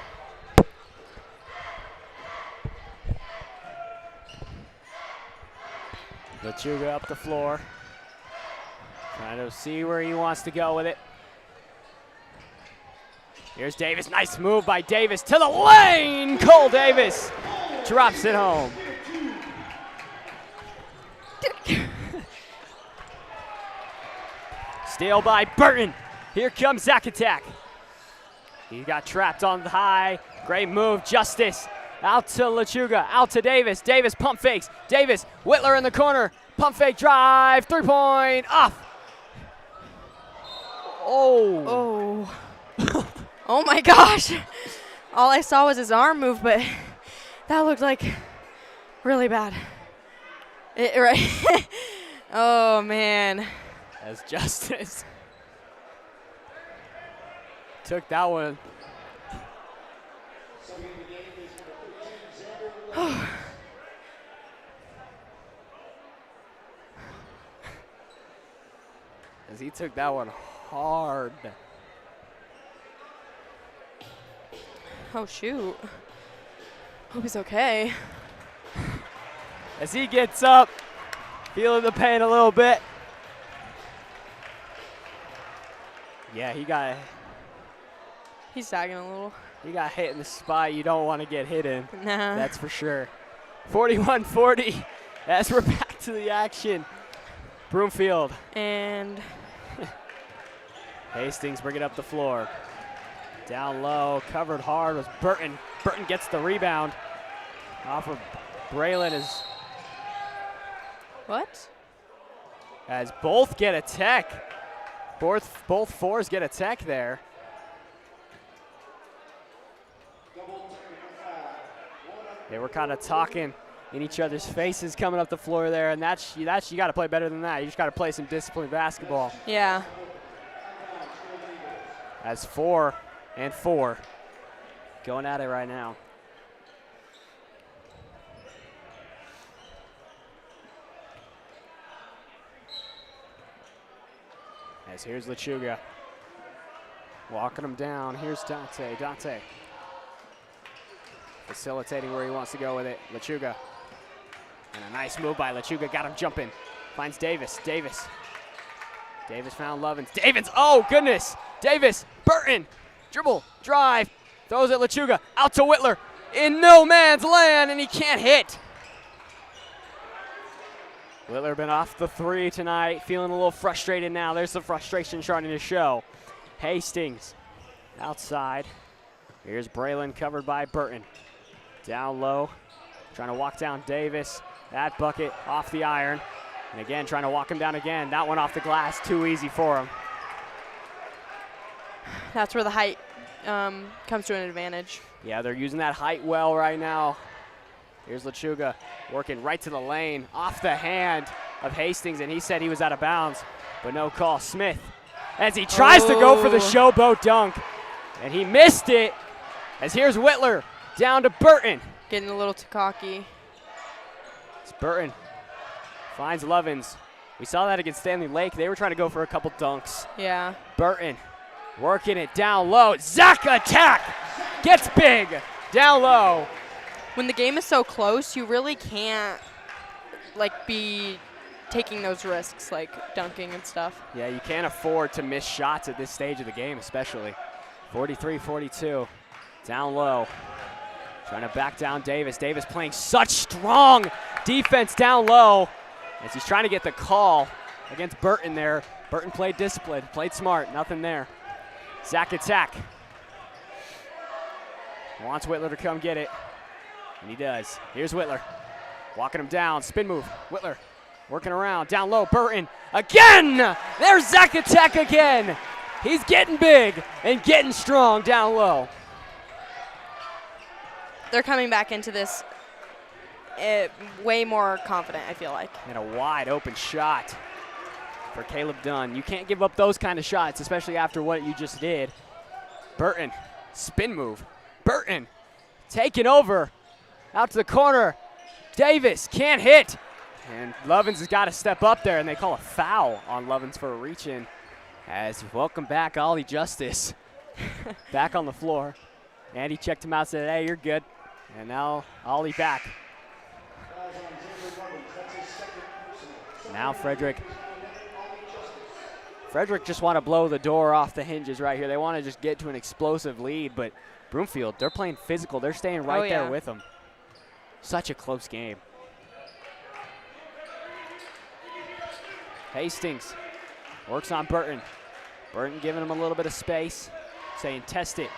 Lechuga up the floor. Trying to see where he wants to go with it. Here's Davis. Nice move by Davis to the lane. Cole Davis drops it home. Steal by Burton. Here comes Zach Attack. He got trapped on the high. Great move. Justice. Out to Lechuga. Out to Davis. Davis pump fakes. Davis. Whitler in the corner. Pump fake drive. 3-point. Off. Oh. Oh my gosh. all I saw was his arm move, but that looked like really bad. Right? Oh, man. As Justice took that one. As he took that one hard. Oh, shoot. Hope he's okay. As he gets up, feeling the pain a little bit. Yeah, He's sagging a little. he got hit in the spot you don't want to get hit in. Nah. That's for sure. 41-40 as we're back to the action. Broomfield. And Hastings bringing up the floor. Down low, covered hard was Burton. Burton gets the rebound. Off of Braylon as both get a tech. Both fours get a tech there. They were kind of talking in each other's faces coming up the floor there, and that's you got to play better than that. You just got to play some disciplined basketball. yeah. As 4 and 4 going at it right now. As here's Lechuga. Walking him down. Here's Dante. Dante facilitating where he wants to go with it. Lechuga. And a nice move by Lechuga. Got him jumping. Finds Davis. Davis found Lovins. Davis, oh goodness. Davis, Burton, dribble, drive. Throws it Lechuga. Out to Whitler. In no man's land, and he can't hit. Whitler been off the 3 tonight, feeling a little frustrated now. There's the frustration starting to show. Hastings outside. Here's Braylon covered by Burton. Down low, trying to walk down Davis. That bucket off the iron. And again, trying to walk him down again. That one off the glass, too easy for him. That's where the height comes to an advantage. Yeah, they're using that height well right now. Here's Lechuga working right to the lane, off the hand of Hastings, and he said he was out of bounds, but no call. Smith, as he tries to go for the showboat dunk, and he missed it. As here's Whitler down to Burton. Getting a little too cocky. It's Burton finds Lovins. We saw that against Stanley Lake. They were trying to go for a couple dunks. Yeah. Burton working it down low. Zach attack gets big down low. When the game is so close, you really can't be taking those risks, like dunking and stuff. Yeah, you can't afford to miss shots at this stage of the game, especially. 43-42, down low. Trying to back down Davis. Davis playing such strong defense down low as he's trying to get the call against Burton there. Burton played disciplined, played smart, nothing there. Zach attack. Wants Whitler to come get it. And he does. Here's Whitler. Walking him down. Spin move. Whitler working around. Down low. Burton again. There's Zach attack again. He's getting big and getting strong down low. They're coming back into this way more confident, I feel like. And a wide open shot for Caleb Dunn. You can't give up those kind of shots, especially after what you just did. Burton. Spin move. Burton taking over. Out to the corner. Davis can't hit. And Lovins has got to step up there, and they call a foul on Lovins for a reach-in. As welcome back, Ollie Justice. Back on the floor. Andy checked him out, said, hey, you're good. And now Ollie back. Now Frederick just want to blow the door off the hinges right here. They want to just get to an explosive lead, but Broomfield, they're playing physical. They're staying right there with them. Such a close game. Hastings works on Burton. Burton giving him a little bit of space, saying test it.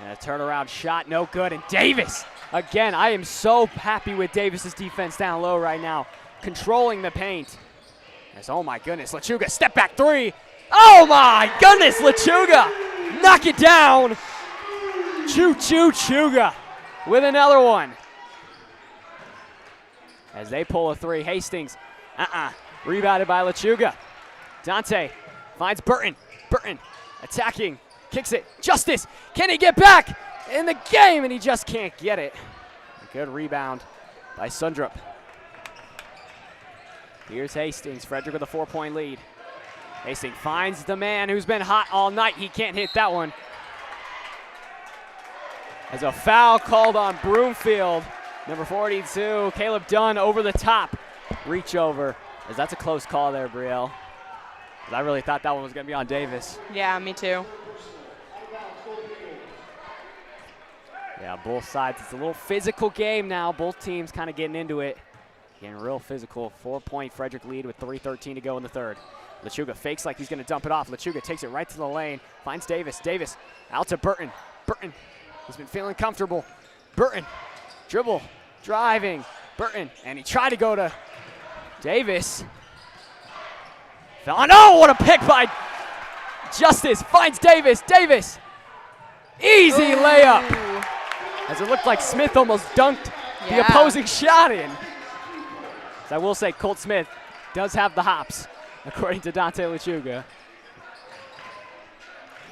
And a turnaround shot, no good. And Davis, again, I am so happy with Davis's defense down low right now. Controlling the paint. As, oh my goodness, Lechuga, step back 3. Oh my goodness, Lechuga, knock it down. Chuga with another one. As they pull a three, Hastings, rebounded by Lechuga. Dante finds Burton. Burton attacking, kicks it. Justice, can he get back in the game? And he just can't get it. A good rebound by Sundrup. Here's Hastings, Frederick with a 4-point lead. Hastings finds the man who's been hot all night. He can't hit that one. As a foul called on Broomfield. Number 42, Caleb Dunn over the top. Reach over. As that's a close call there, Brielle. I really thought that one was going to be on Davis. Yeah, me too. Yeah, both sides. It's a little physical game now. Both teams kind of getting into it. Getting real physical. 4-point Frederick lead with 3:13 to go in the third. Lechuga fakes like he's going to dump it off. Lechuga takes it right to the lane. Finds Davis. Davis out to Burton. Burton, he's been feeling comfortable. Burton, dribble, driving. Burton, and he tried to go to Davis. Oh no, what a pick by Justice. Finds Davis. Davis, easy layup. As it looked like Smith almost dunked the opposing shot in. So I will say Colt Smith does have the hops, according to Dante Lechuga.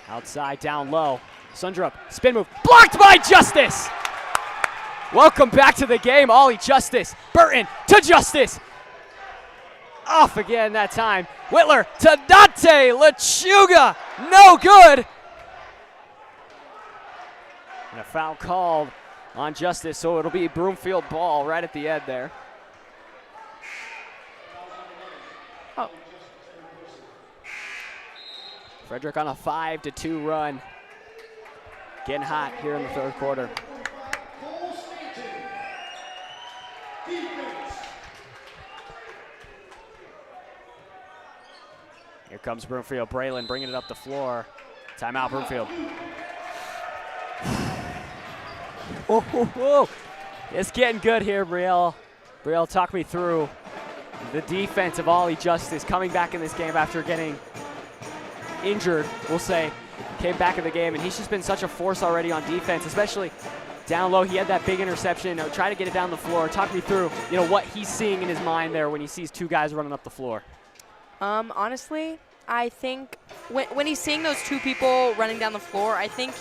Outside, down low. Sundrup, spin move, blocked by Justice. Welcome back to the game, Ollie Justice. Burton to Justice. Off again that time. Whitler to Dante Lechuga. No good. And a foul called on Justice, so it'll be Broomfield ball right at the end there. Oh. Frederick on a 5-2 run. Getting hot here in the third quarter. Here comes Broomfield. Braylon bringing it up the floor. Timeout, Broomfield. Whoa. It's getting good here, Brielle. Brielle, talk me through the defense of Ollie Justice coming back in this game after getting injured, we'll say. Came back in the game, and he's just been such a force already on defense, especially down low. He had that big interception. Try to get it down the floor. Talk me through, what he's seeing in his mind there when he sees two guys running up the floor. Honestly, I think when he's seeing those two people running down the floor, I think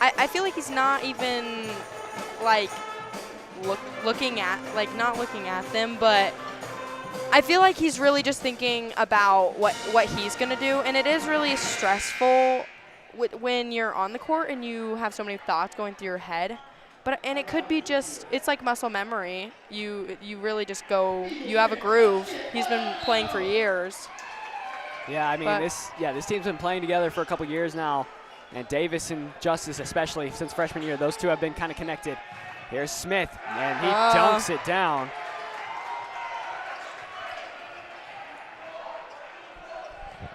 I feel like he's not even not looking at them, but I feel like he's really just thinking about what he's gonna do, and it is really stressful when you're on the court and you have so many thoughts going through your head. And it could be it's like muscle memory. You really just go, you have a groove. He's been playing for years. Yeah, I mean, this team's been playing together for a couple years now. And Davis and Justice, especially since freshman year, those two have been kind of connected. Here's Smith, and he dunks it down.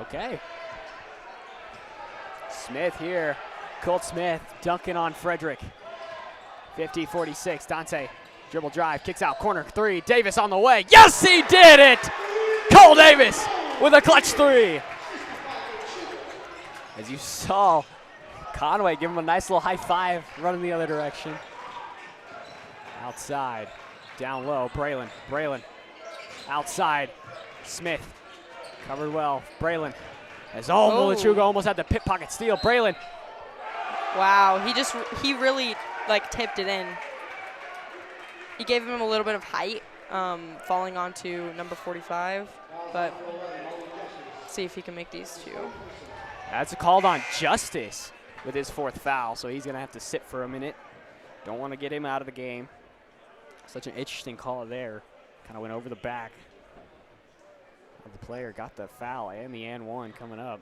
Okay. Smith here. Colt Smith dunking on Frederick. 50-46, Dante, dribble drive, kicks out, corner three, Davis on the way. Yes, he did it! Cole Davis with a clutch three. As you saw, Conway give him a nice little high five running the other direction. Outside, down low, Braylon. Outside, Smith, covered well, Braylon. As Lechuga almost had the pit pocket steal, Braylon. Wow, he really tipped it in. He gave him a little bit of height, falling onto number 45, but let's see if he can make these two. That's a called on Justice with his fourth foul, so he's gonna have to sit for a minute. Don't want to get him out of the game. Such an interesting call there. Kind of went over the back of the player, got the foul and the and one coming up.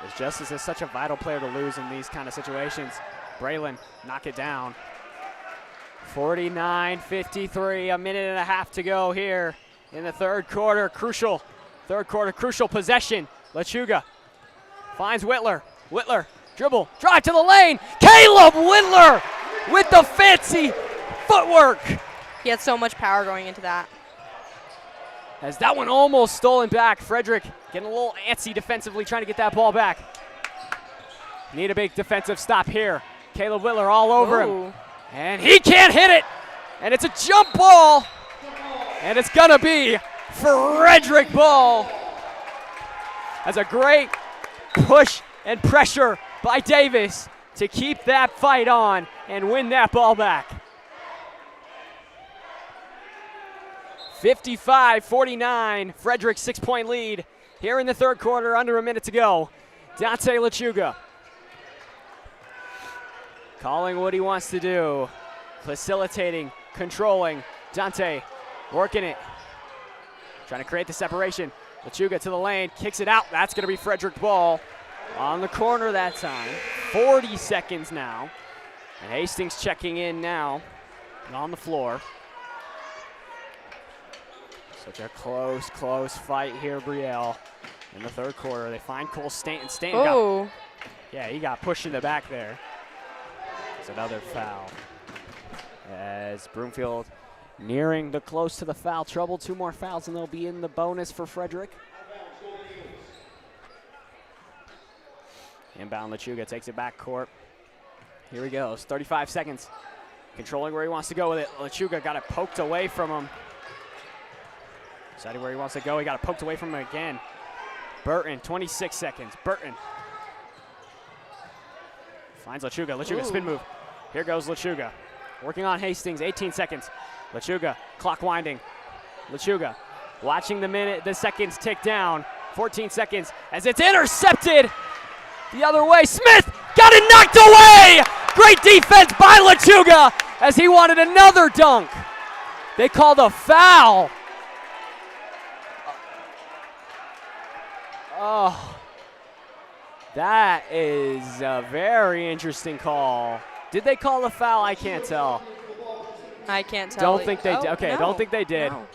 As Justice is such a vital player to lose in these kind of situations. Braylon, knock it down. 49-53, a minute and a half to go here in the third quarter. Crucial possession. Lechuga finds Whitler. Whitler, dribble, drive to the lane. Caleb Whitler with the fancy footwork. He had so much power going into that. As that one almost stolen back. Frederick getting a little antsy defensively, trying to get that ball back. Need a big defensive stop here. Caleb Whitler all over him. And he can't hit it. And it's a jump ball. And it's going to be Frederick ball. That's a great push and pressure by Davis to keep that fight on and win that ball back. 55-49, Frederick 6-point lead here in the third quarter, under a minute to go. Dante Lechuga calling what he wants to do, facilitating, controlling. Dante working it, trying to create the separation. Lechuga to the lane, kicks it out. That's going to be Frederick ball on the corner that time. 40 seconds now. And Hastings checking in now and on the floor. Such a close fight here, Brielle, in the third quarter. They find Cole Stanton. Stanton he got pushed in the back there. It's another foul. As Broomfield nearing the close to the foul trouble. 2 more fouls and they'll be in the bonus for Frederick. Inbound Lechuga takes it back court. Here he goes, 35 seconds. Controlling where he wants to go with it. Lechuga got it poked away from him. Deciding where he wants to go, he got it poked away from him again. Burton, 26 seconds, Burton. Finds Lechuga, Lechuga spin move. Here goes Lechuga. Working on Hastings, 18 seconds. Lechuga, clock winding. Lechuga watching the seconds tick down. 14 seconds as it's intercepted the other way. Smith got it knocked away. Great defense by Lechuga as he wanted another dunk. They called a foul. Oh, that is a very interesting call. Did they call a foul? I can't tell. I can't tell. Don't think they did. Okay, no. Don't think they did. No.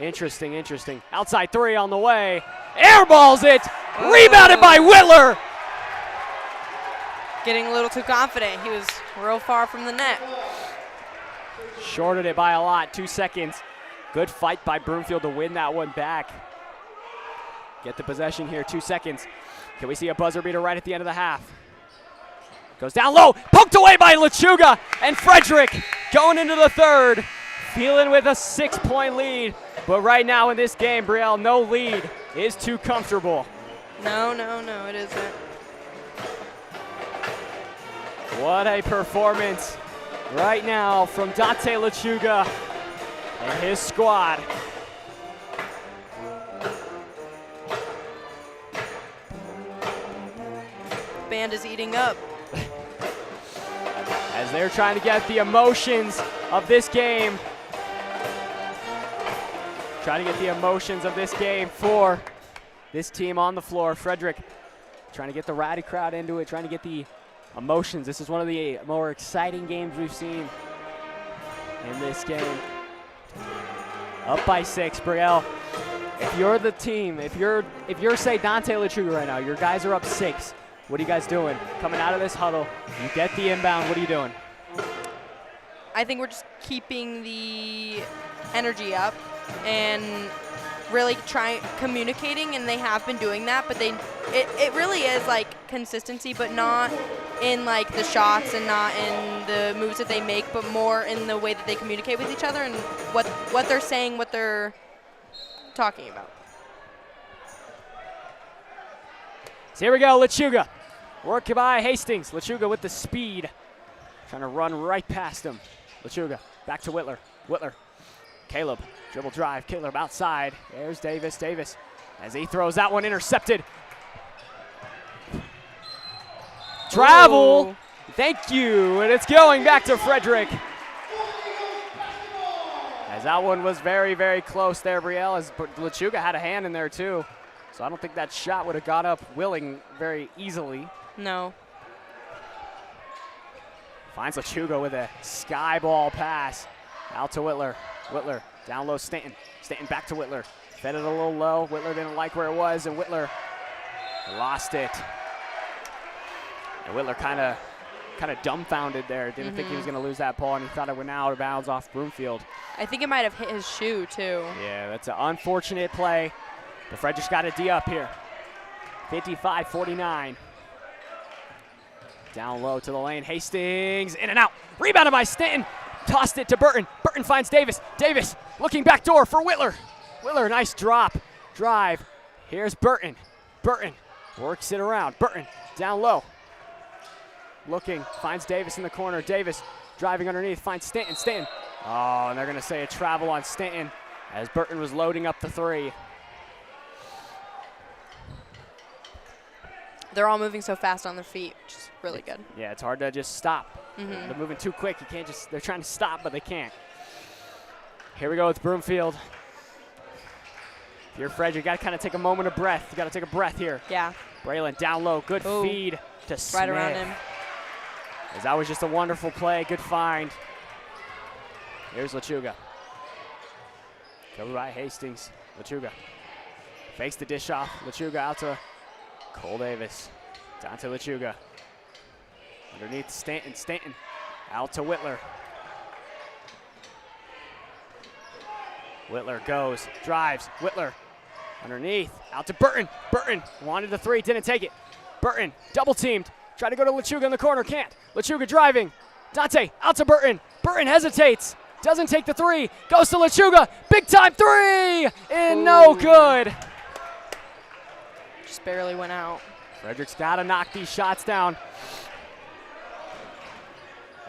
Interesting. Outside 3 on the way. Airballs it. Rebounded by Whitler. Getting a little too confident. He was real far from the net. Shorted it by a lot. 2 seconds. Good fight by Broomfield to win that one back. Get the possession here. 2 seconds. Can we see a buzzer beater right at the end of the half? Goes down low. Poked away by Lechuga. And Frederick going into the third. Feeling with a 6-point lead. But right now in this game, Brielle, no lead is too comfortable. No, it isn't. What a performance right now from Dante Lechuga and his squad. Band is eating up. As they're trying to get the emotions of this game. Trying to get the emotions of this game for this team on the floor. Frederick trying to get the rowdy crowd into it, trying to get the emotions. This is one of the more exciting games we've seen in this game. Up by 6, Brielle. If you're the team, if you're say Dante Lechuga right now, your guys are up 6. What are you guys doing? Coming out of this huddle, you get the inbound. What are you doing? I think we're just keeping the energy up and really communicating, and they have been doing that, but it really is like consistency, but not in like the shots and not in the moves that they make, but more in the way that they communicate with each other and what they're saying, what they're talking about. So here we go, Lechuga. Work by Hastings. Lechuga with the speed. Trying to run right past him. Lechuga back to Whitler. Whitler. Caleb. Dribble drive. Caleb outside. There's Davis. Davis as he throws that one intercepted. Travel. Ooh. Thank you. And it's going back to Frederick. As that one was very, very close there, Brielle, as Lechuga had a hand in there too. So I don't think that shot would have got up willing very easily. No. Finds Lechuga with a sky ball pass. Out to Whitler. Whitler down low, Stanton. Stanton back to Whitler. Fed it a little low. Whitler didn't like where it was, and Whitler lost it. And Whitler kind of dumbfounded there. Didn't think he was going to lose that ball, and he thought it went out of bounds off Broomfield. I think it might have hit his shoe too. Yeah, that's an unfortunate play. But Frederick's got a D up here. 55-49. Down low to the lane. Hastings in and out. Rebounded by Stanton. Tossed it to Burton. Burton finds Davis. Davis looking back door for Whitler. Whitler, nice drop. Drive. Here's Burton. Burton works it around. Burton down low. Looking, finds Davis in the corner. Davis driving underneath, finds Stanton. Stanton. Oh, and they're going to say a travel on Stanton as Burton was loading up the three. They're all moving so fast on their feet, which is really good. Yeah, it's hard to just stop. They're moving too quick. You can't just, they're trying to stop, but they can't. Here we go with Broomfield. If you're Frederick, you got to kind of take a moment of breath. You got to take a breath here. Yeah. Braylon down low. Good feed to Smith. Right around him. As that was just a wonderful play. Good find. Here's Lechuga. Covered by Hastings. Lechuga fakes the dish off. Lechuga out to Cole Davis. Down to Lechuga. Underneath Stanton. Stanton out to Whitler. Whitler goes, drives. Whitler underneath, out to Burton. Burton wanted the three, didn't take it. Burton double teamed. Tried to go to Lechuga in the corner, can't. Lechuga driving. Dante out to Burton. Burton hesitates. Doesn't take the three. Goes to Lechuga. Big time three. And no good. Just barely went out. Frederick's got to knock these shots down.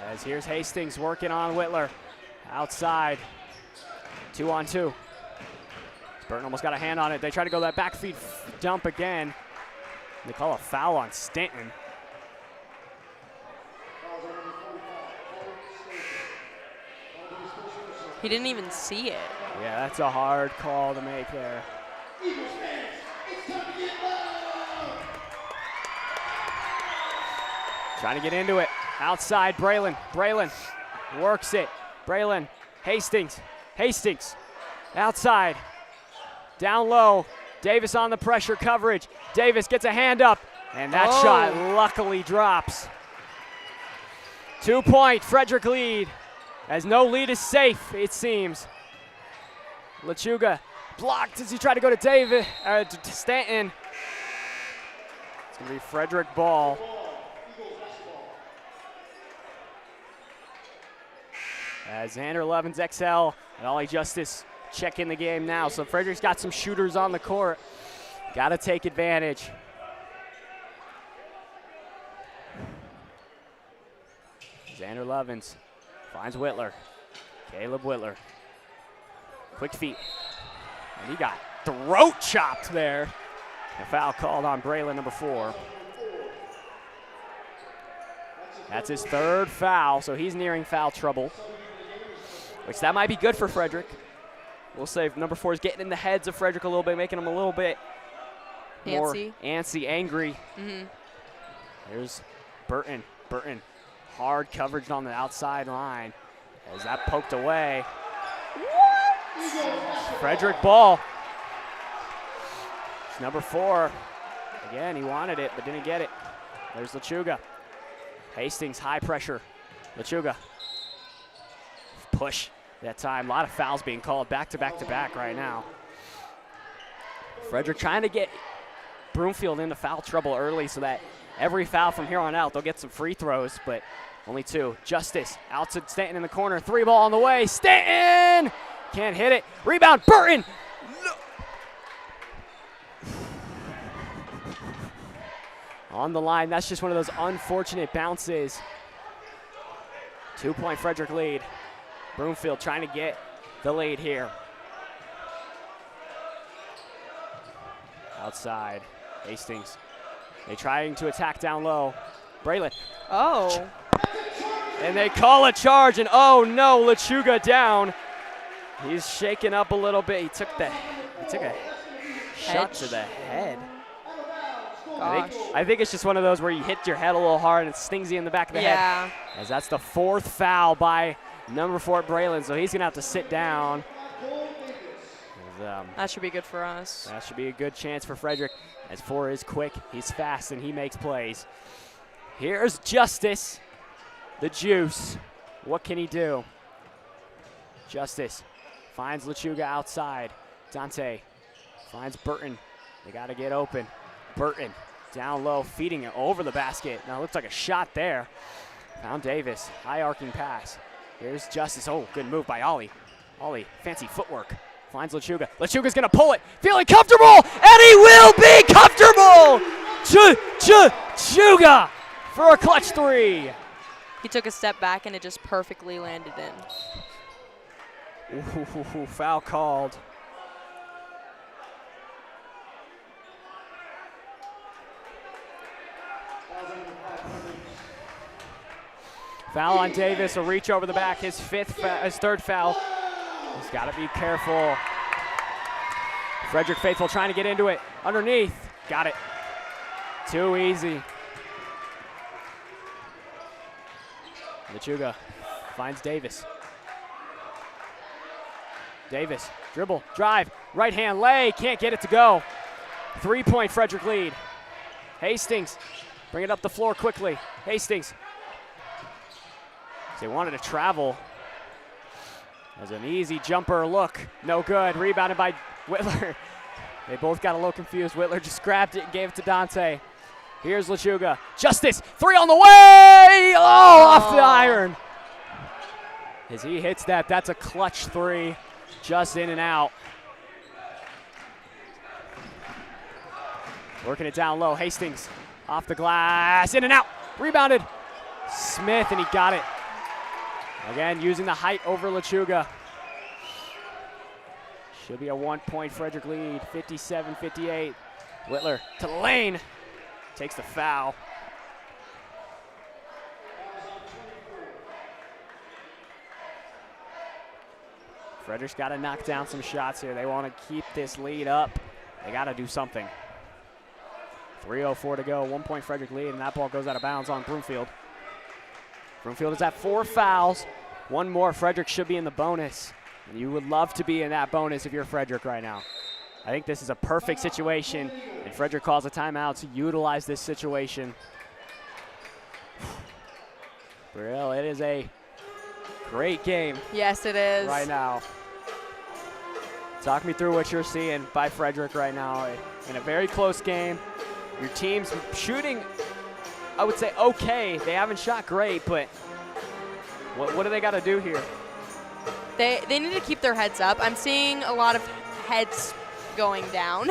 As here's Hastings working on Whitler. Outside. 2-on-2. Burton almost got a hand on it. They try to go that back feed dump again. They call a foul on Stanton. He didn't even see it. Yeah, that's a hard call to make there. Trying to get into it. Outside, Braylon. Braylon works it. Braylon, Hastings. Hastings outside. Down low. Davis on the pressure coverage. Davis gets a hand up, and that shot luckily drops. 2-point Frederick lead, as no lead is safe, it seems. Lechuga blocked as he tried to go to to Stanton. It's going to be Frederick ball. As Xander Levens XL and Ollie Justice check in the game now. So Frederick's got some shooters on the court. Got to take advantage. Xander Levens finds Whitler. Caleb Whitler. Quick feet. And he got throat chopped there. A foul called on Braylon, number 4. That's his 3rd foul, so he's nearing foul trouble. Which that might be good for Frederick. We'll say if number 4 is getting in the heads of Frederick a little bit, making him a little bit more antsy, angry. Here's Burton. Burton, hard coverage on the outside line. As that poked away. Frederick ball. It's number 4. Again, he wanted it, but didn't get it. There's Lechuga. Hastings, high pressure. Lechuga. Push that time. A lot of fouls being called back to back to back right now. Frederick trying to get Broomfield into foul trouble early so that every foul from here on out, they'll get some free throws, but only 2. Justice out to Stanton in the corner. 3 ball on the way. Stanton can't hit it. Rebound, Burton. On the line, that's just one of those unfortunate bounces. 2-point Frederick lead. Broomfield trying to get the lead here. Outside, Hastings. They trying to attack down low. Braylon. Oh. And they call a charge, and oh no, Lechuga down. He's shaking up a little bit. He took a shot to the head. I think it's just one of those where you hit your head a little hard and it stings you in the back of the head. As that's the 4th foul by number 4 Braylon, so he's gonna have to sit down. That should be good for us. That should be a good chance for Frederick, as 4 is quick, he's fast, and he makes plays. Here's Justice, the juice. What can he do? Justice finds Lechuga outside. Dante finds Burton. They gotta get open. Burton Down low, feeding it over the basket. Now it looks like a shot there. Found Davis, high arcing pass. Here's Justice. Oh, good move by Ollie. Ollie, fancy footwork. Finds Lechuga. Lechuga's gonna pull it, feeling comfortable, and he will be comfortable! Chuga for a clutch three. He took a step back and it just perfectly landed in. Ooh, foul called. Foul on Davis, a reach over the back, his third foul. He's got to be careful. Frederick Faithful trying to get into it. Underneath, got it. Too easy. Lechuga finds Davis. Davis, dribble, drive, right hand lay, can't get it to go. 3-point Frederick lead. Hastings, bring it up the floor quickly. Hastings. They wanted to travel. As an easy jumper look, no good. Rebounded by Whitler. They both got a little confused. Whitler just grabbed it and gave it to Dante. Here's Lechuga. Justice, three on the way! Oh, off the iron. As he hits that, that's a clutch three. Just in and out. Working it down low. Hastings off the glass, in and out. Rebounded. Smith, and he got it. Again, using the height over Lechuga. Should be a 1-point Frederick lead, 57-58. Whitler to the lane, takes the foul. Frederick's got to knock down some shots here. They want to keep this lead up. They got to do something. 3:04 to go, 1-point Frederick lead, and that ball goes out of bounds on Broomfield. Broomfield is at 4 fouls. One more, Frederick should be in the bonus. And you would love to be in that bonus if you're Frederick right now. I think this is a perfect situation, and Frederick calls a timeout to utilize this situation. Brielle, it is a great game. Yes, it is. Right now. Talk me through what you're seeing by Frederick right now in a very close game. Your team's shooting, I would say, okay. They haven't shot great, but what do they got to do here? They need to keep their heads up. I'm seeing a lot of heads going down.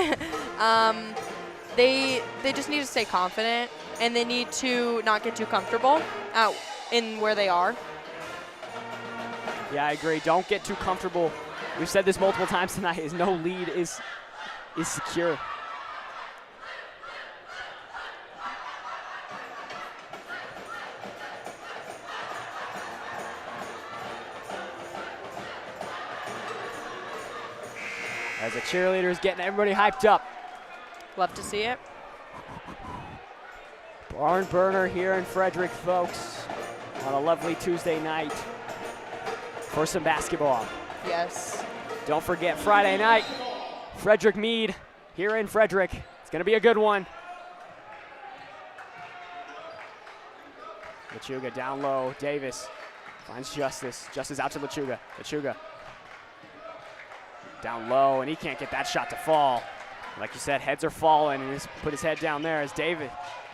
They just need to stay confident, and they need to not get too comfortable out in where they are. Yeah, I agree. Don't get too comfortable. We've said this multiple times tonight, is no lead is secure. As the cheerleaders getting everybody hyped up. Love to see it. Barn burner here in Frederick, folks, on a lovely Tuesday night for some basketball. Yes. Don't forget Friday night, Frederick Meade here in Frederick. It's going to be a good one. Lechuga down low. Davis finds Justice. Justice out to Lechuga. Lechuga down low, and he can't get that shot to fall. Like you said, heads are falling, and he's put his head down there as David.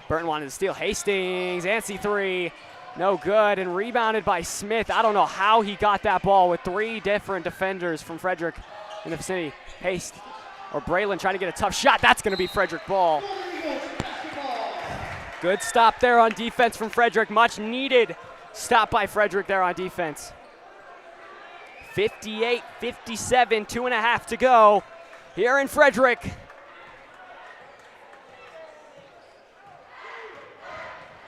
Burton wanted to steal. Hastings, Anstey three, no good, and rebounded by Smith. I don't know how he got that ball with 3 different defenders from Frederick in the vicinity. Braylon trying to get a tough shot. That's going to be Frederick ball. Good stop there on defense from Frederick. Much needed stop by Frederick there on defense. 58-57, 2.5 to go here in Frederick.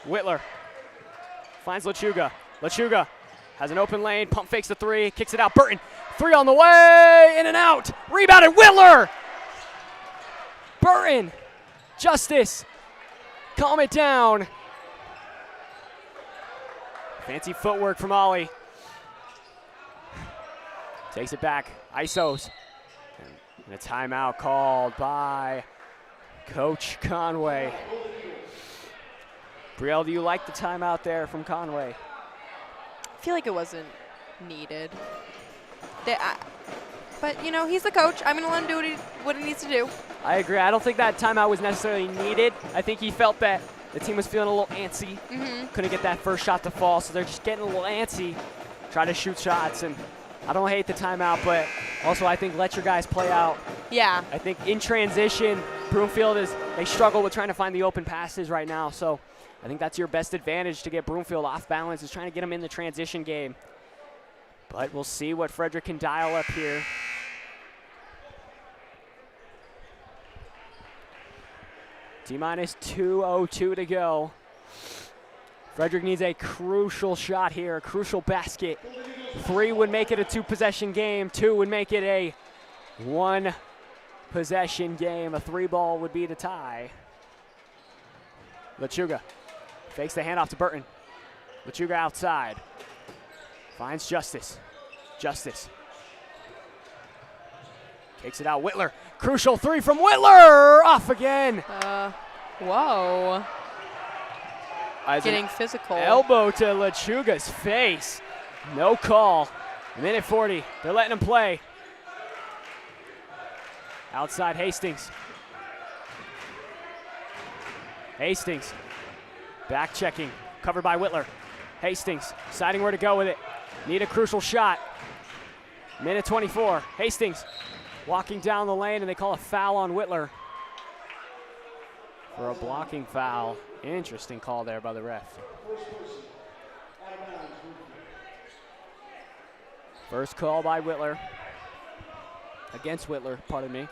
Whitler finds Lechuga. Lechuga has an open lane, pump fakes the 3, kicks it out. Burton, 3 on the way, in and out. Rebounded, Whitler! Burton, Justice, calm it down. Fancy footwork from Ollie. Takes it back, ISOs. And a timeout called by Coach Conway. Brielle, do you like the timeout there from Conway? I feel like it wasn't needed. But, you know, he's the coach. I'm going to let him do what he needs to do. I agree. I don't think that timeout was necessarily needed. I think he felt that the team was feeling a little antsy. Couldn't get that first shot to fall, so they're just getting a little antsy, try to shoot shots. And I don't hate the timeout, but also I think let your guys play out. Yeah. I think in transition, Broomfield they struggle with trying to find the open passes right now. So I think that's your best advantage to get Broomfield off balance, is trying to get them in the transition game. But we'll see what Frederick can dial up here. T-minus 2:02 to go. Frederick needs a crucial shot here, a crucial basket. 3 would make it a 2-possession game. 2 would make it a 1-possession game. A 3-ball would be the tie. Lechuga fakes the handoff to Burton. Lechuga outside. Finds Justice. Justice. Takes it out. Whitler. Crucial 3 from Whitler. Off again. Whoa. As Getting physical. Elbow to Lechuga's face. No call. Minute 40. They're letting him play. Outside Hastings. Hastings. Back checking. Covered by Whitler. Hastings deciding where to go with it. Need a crucial shot. Minute 24. Hastings walking down the lane, and they call a foul on Whitler for a blocking foul. Interesting call there by the ref. First call by Whitler. Against Whitler, pardon me.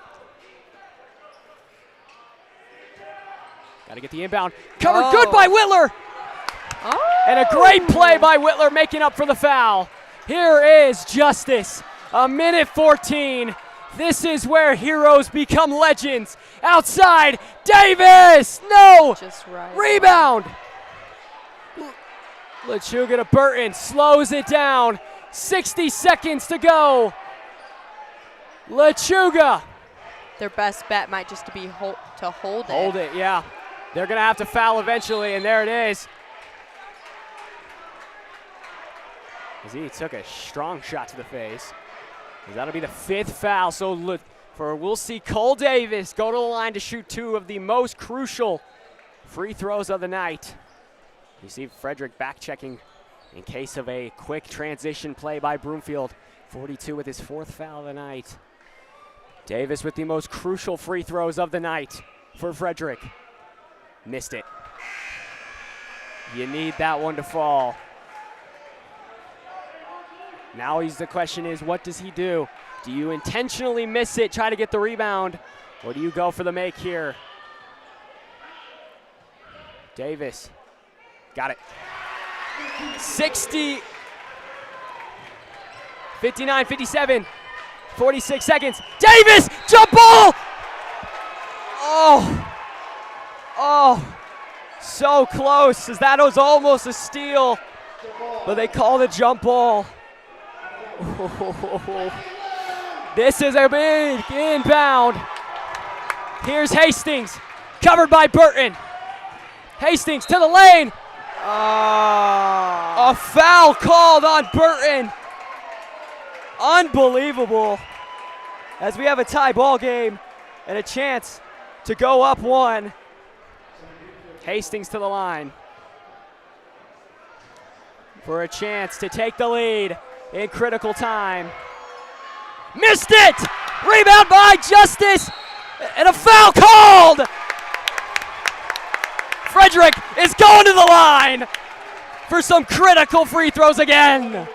Got to get the inbound. Covered good by Whitler. And a great play by Whitler, making up for the foul. Here is Justice. A minute 14. This is where heroes become legends. Outside, Davis! No! Just right. Rebound! Lechuga to Burton, slows it down. 60 seconds to go. Lechuga. Their best bet might just be to hold it. Hold it, yeah. They're going to have to foul eventually, and there it is. As he took a strong shot to the face. That'll be the 5th foul, so we'll see Cole Davis go to the line to shoot 2 of the most crucial free throws of the night. You see Frederick back checking in case of a quick transition play by Broomfield. 42 with his 4th foul of the night. Davis with the most crucial free throws of the night for Frederick. Missed it. You need that one to fall. Now the question is, what does he do? Do you intentionally miss it, try to get the rebound, or do you go for the make here? Davis, got it. 60, 59, 57, 46 seconds. Davis, jump ball! Oh, so close, as that was almost a steal, but they call the jump ball. This is a big inbound. Here's Hastings, covered by Burton. Hastings to the lane. A foul called on Burton. Unbelievable. As we have a tie ball game and a chance to go up 1. Hastings to the line for a chance to take the lead in critical time. Missed it! Rebound by Justice, and a foul called! Frederick is going to the line for some critical free throws again.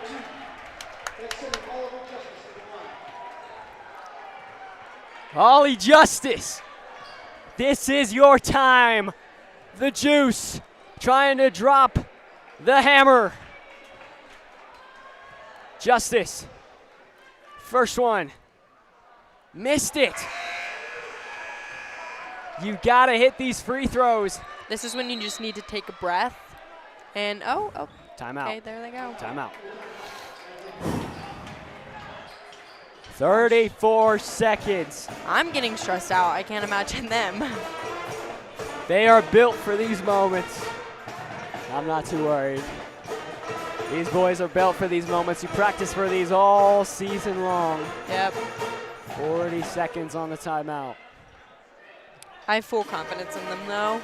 Ollie Justice, this is your time. The Juice trying to drop the hammer. Justice, first one, missed it. You gotta hit these free throws. This is when you just need to take a breath. And timeout. Okay, there they go. Timeout. 34 seconds. I'm getting stressed out. I can't imagine them. They are built for these moments. I'm not too worried. These boys are built for these moments. You practice for these all season long. Yep. 40 seconds on the timeout. I have full confidence in them, though.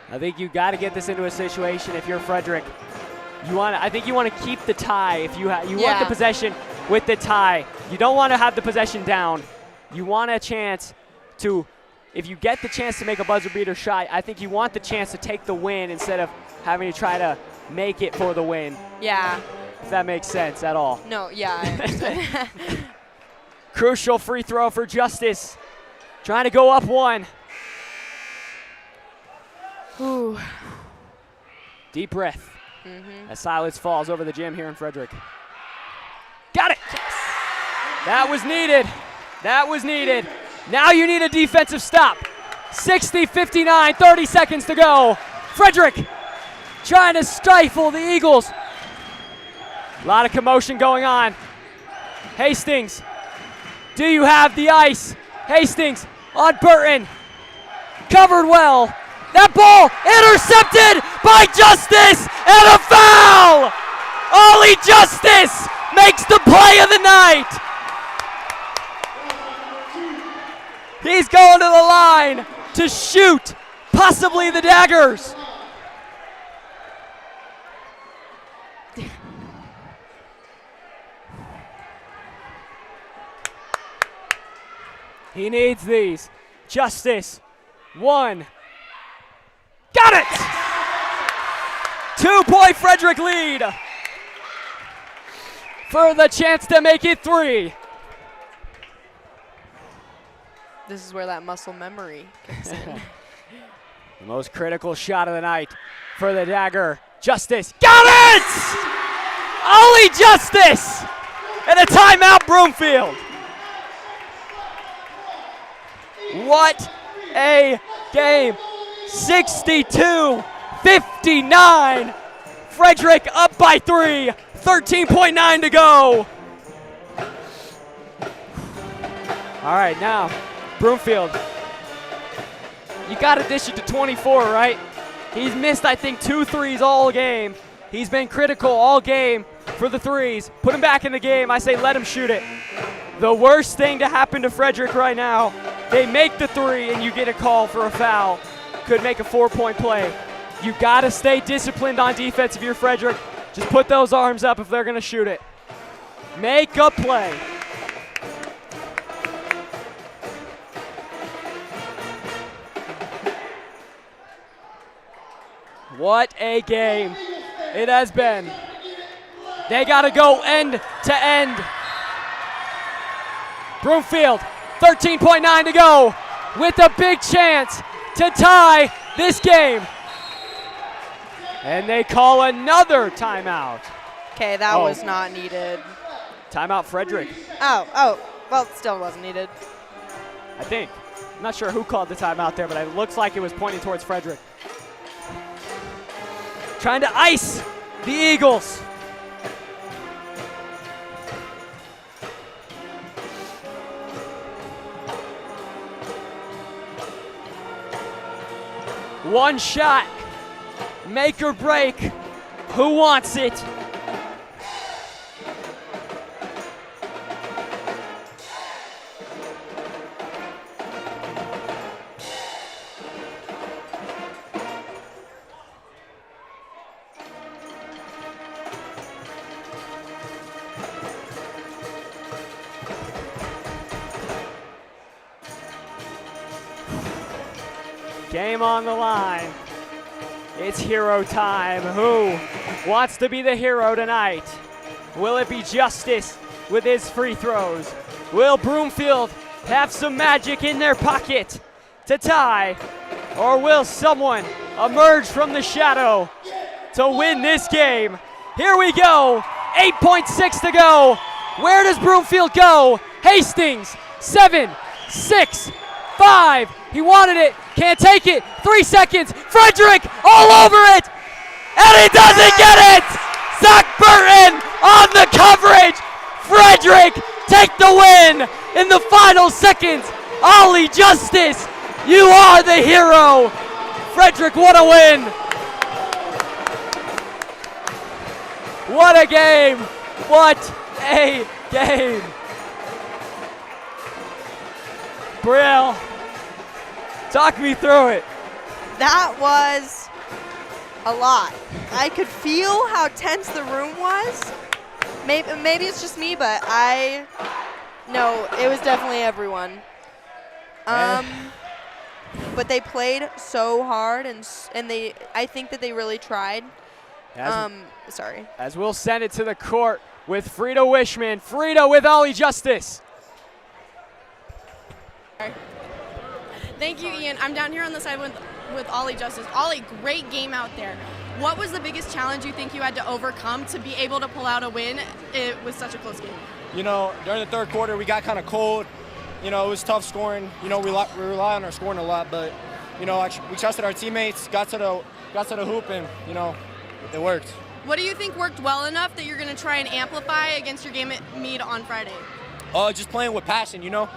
I think you got to get this into a situation if you're Frederick. I think you want to keep the tie. If you want the possession with the tie. You don't want to have the possession down. You want a chance to, if you get the chance to make a buzzer beater shot, I think you want the chance to take the win instead of having to try to make it for the win. Yeah. If that makes sense at all. No, yeah, I understand. Crucial free throw for Justice. Trying to go up one. Ooh. Deep breath. As silence falls over the gym here in Frederick. Got it! Yes. That was needed. That was needed. Now you need a defensive stop. 60-59, 30 seconds to go. Frederick trying to stifle the Eagles. A lot of commotion going on. Hastings, do you have the ice? Hastings on Burton. Covered well. That ball intercepted by Justice and a foul! Ollie Justice makes the play of the night. He's going to the line to shoot possibly the daggers. He needs these. Justice, one. Got it! 2-point Frederick lead for the chance to make it 3. This is where that muscle memory kicks in. The most critical shot of the night for the dagger. Justice, got it! Ollie Justice! And a timeout, Broomfield. What a game. 62-59. Frederick up by 3. 13.9 to go. All right, now, Broomfield. You got to dish it to 24, right? He's missed, I think, 2 threes all game. He's been critical all game for the threes. Put him back in the game. I say let him shoot it. The worst thing to happen to Frederick right now, they make the 3 and you get a call for a foul. Could make a 4-point play. You got to stay disciplined on defense if you're Frederick. Just put those arms up if they're going to shoot it. Make a play. What a game it has been. They got to go end to end. Broomfield, 13.9 to go with a big chance to tie this game. And they call another timeout. Okay, that was not needed. Timeout Frederick. Oh, well, it still wasn't needed. I think. I'm not sure who called the timeout there, but it looks like it was pointing towards Frederick. Trying to ice the Eagles. One shot, make or break. Who wants it? Game on the line. It's hero time. Who wants to be the hero tonight? Will it be Justice with his free throws? Will Broomfield have some magic in their pocket to tie? Or will someone emerge from the shadow to win this game? Here we go. 8.6 to go. Where does Broomfield go? Hastings, 7, 6, 5. He wanted it. Can't take it. 3 seconds. Frederick all over it. And he doesn't get it. Zach Burton on the coverage. Frederick take the win in the final seconds. Ollie Justice, you are the hero. Frederick, what a win. What a game. What a game. Brielle, talk me through it. That was a lot. I could feel how tense the room was. Maybe it's just me, but no, it was definitely everyone. But they played so hard, and I think that they really tried. As we'll send it to the court with Frida Wishman. Frida with Ollie Justice. Thank you, Ian. I'm down here on the side with Ollie Justice. Ollie, great game out there. What was the biggest challenge you think you had to overcome to be able to pull out a win with such a close game? You know, during the third quarter, we got kind of cold. You know, it was tough scoring. You know, we rely on our scoring a lot, but, you know, we trusted our teammates, got to the hoop, and, you know, it worked. What do you think worked well enough that you're going to try and amplify against your game at Meade on Friday? Just playing with passion, you know.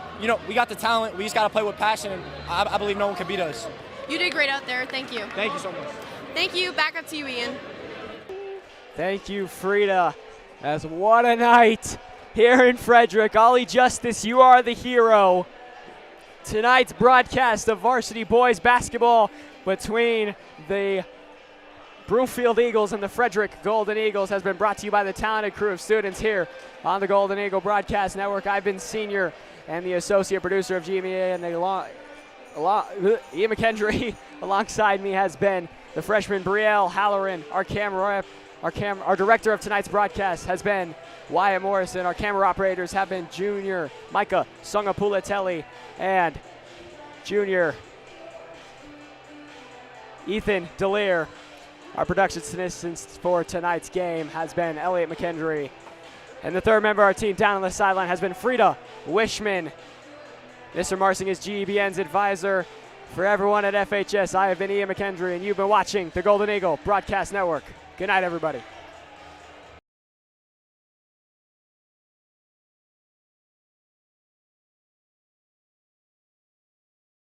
We got the talent. We just got to play with passion, and I believe no one can beat us. You did great out there. Thank you. Thank you so much. Thank you. Back up to you, Ian. Thank you, Frida. As what a night here in Frederick. Ollie Justice, you are the hero. Tonight's broadcast of Varsity Boys Basketball between the Broomfield Eagles and the Frederick Golden Eagles has been brought to you by the talented crew of students here on the Golden Eagle Broadcast Network. I've been senior and the associate producer of GMEA, and Ian MacHendrie alongside me has been the freshman Brielle Halloran. Our director of tonight's broadcast has been Wyatt Morrison. Our camera operators have been junior Micah Songapulatelli and junior Ethan DeLear. Our production assistant for tonight's game has been Elliot MacHendrie. And the third member of our team down on the sideline has been Frida Wishman. Mr. Marsing is GEBN's advisor. For everyone at FHS, I have been Ian MacHendrie, and you've been watching the Golden Eagle Broadcast Network. Good night, everybody.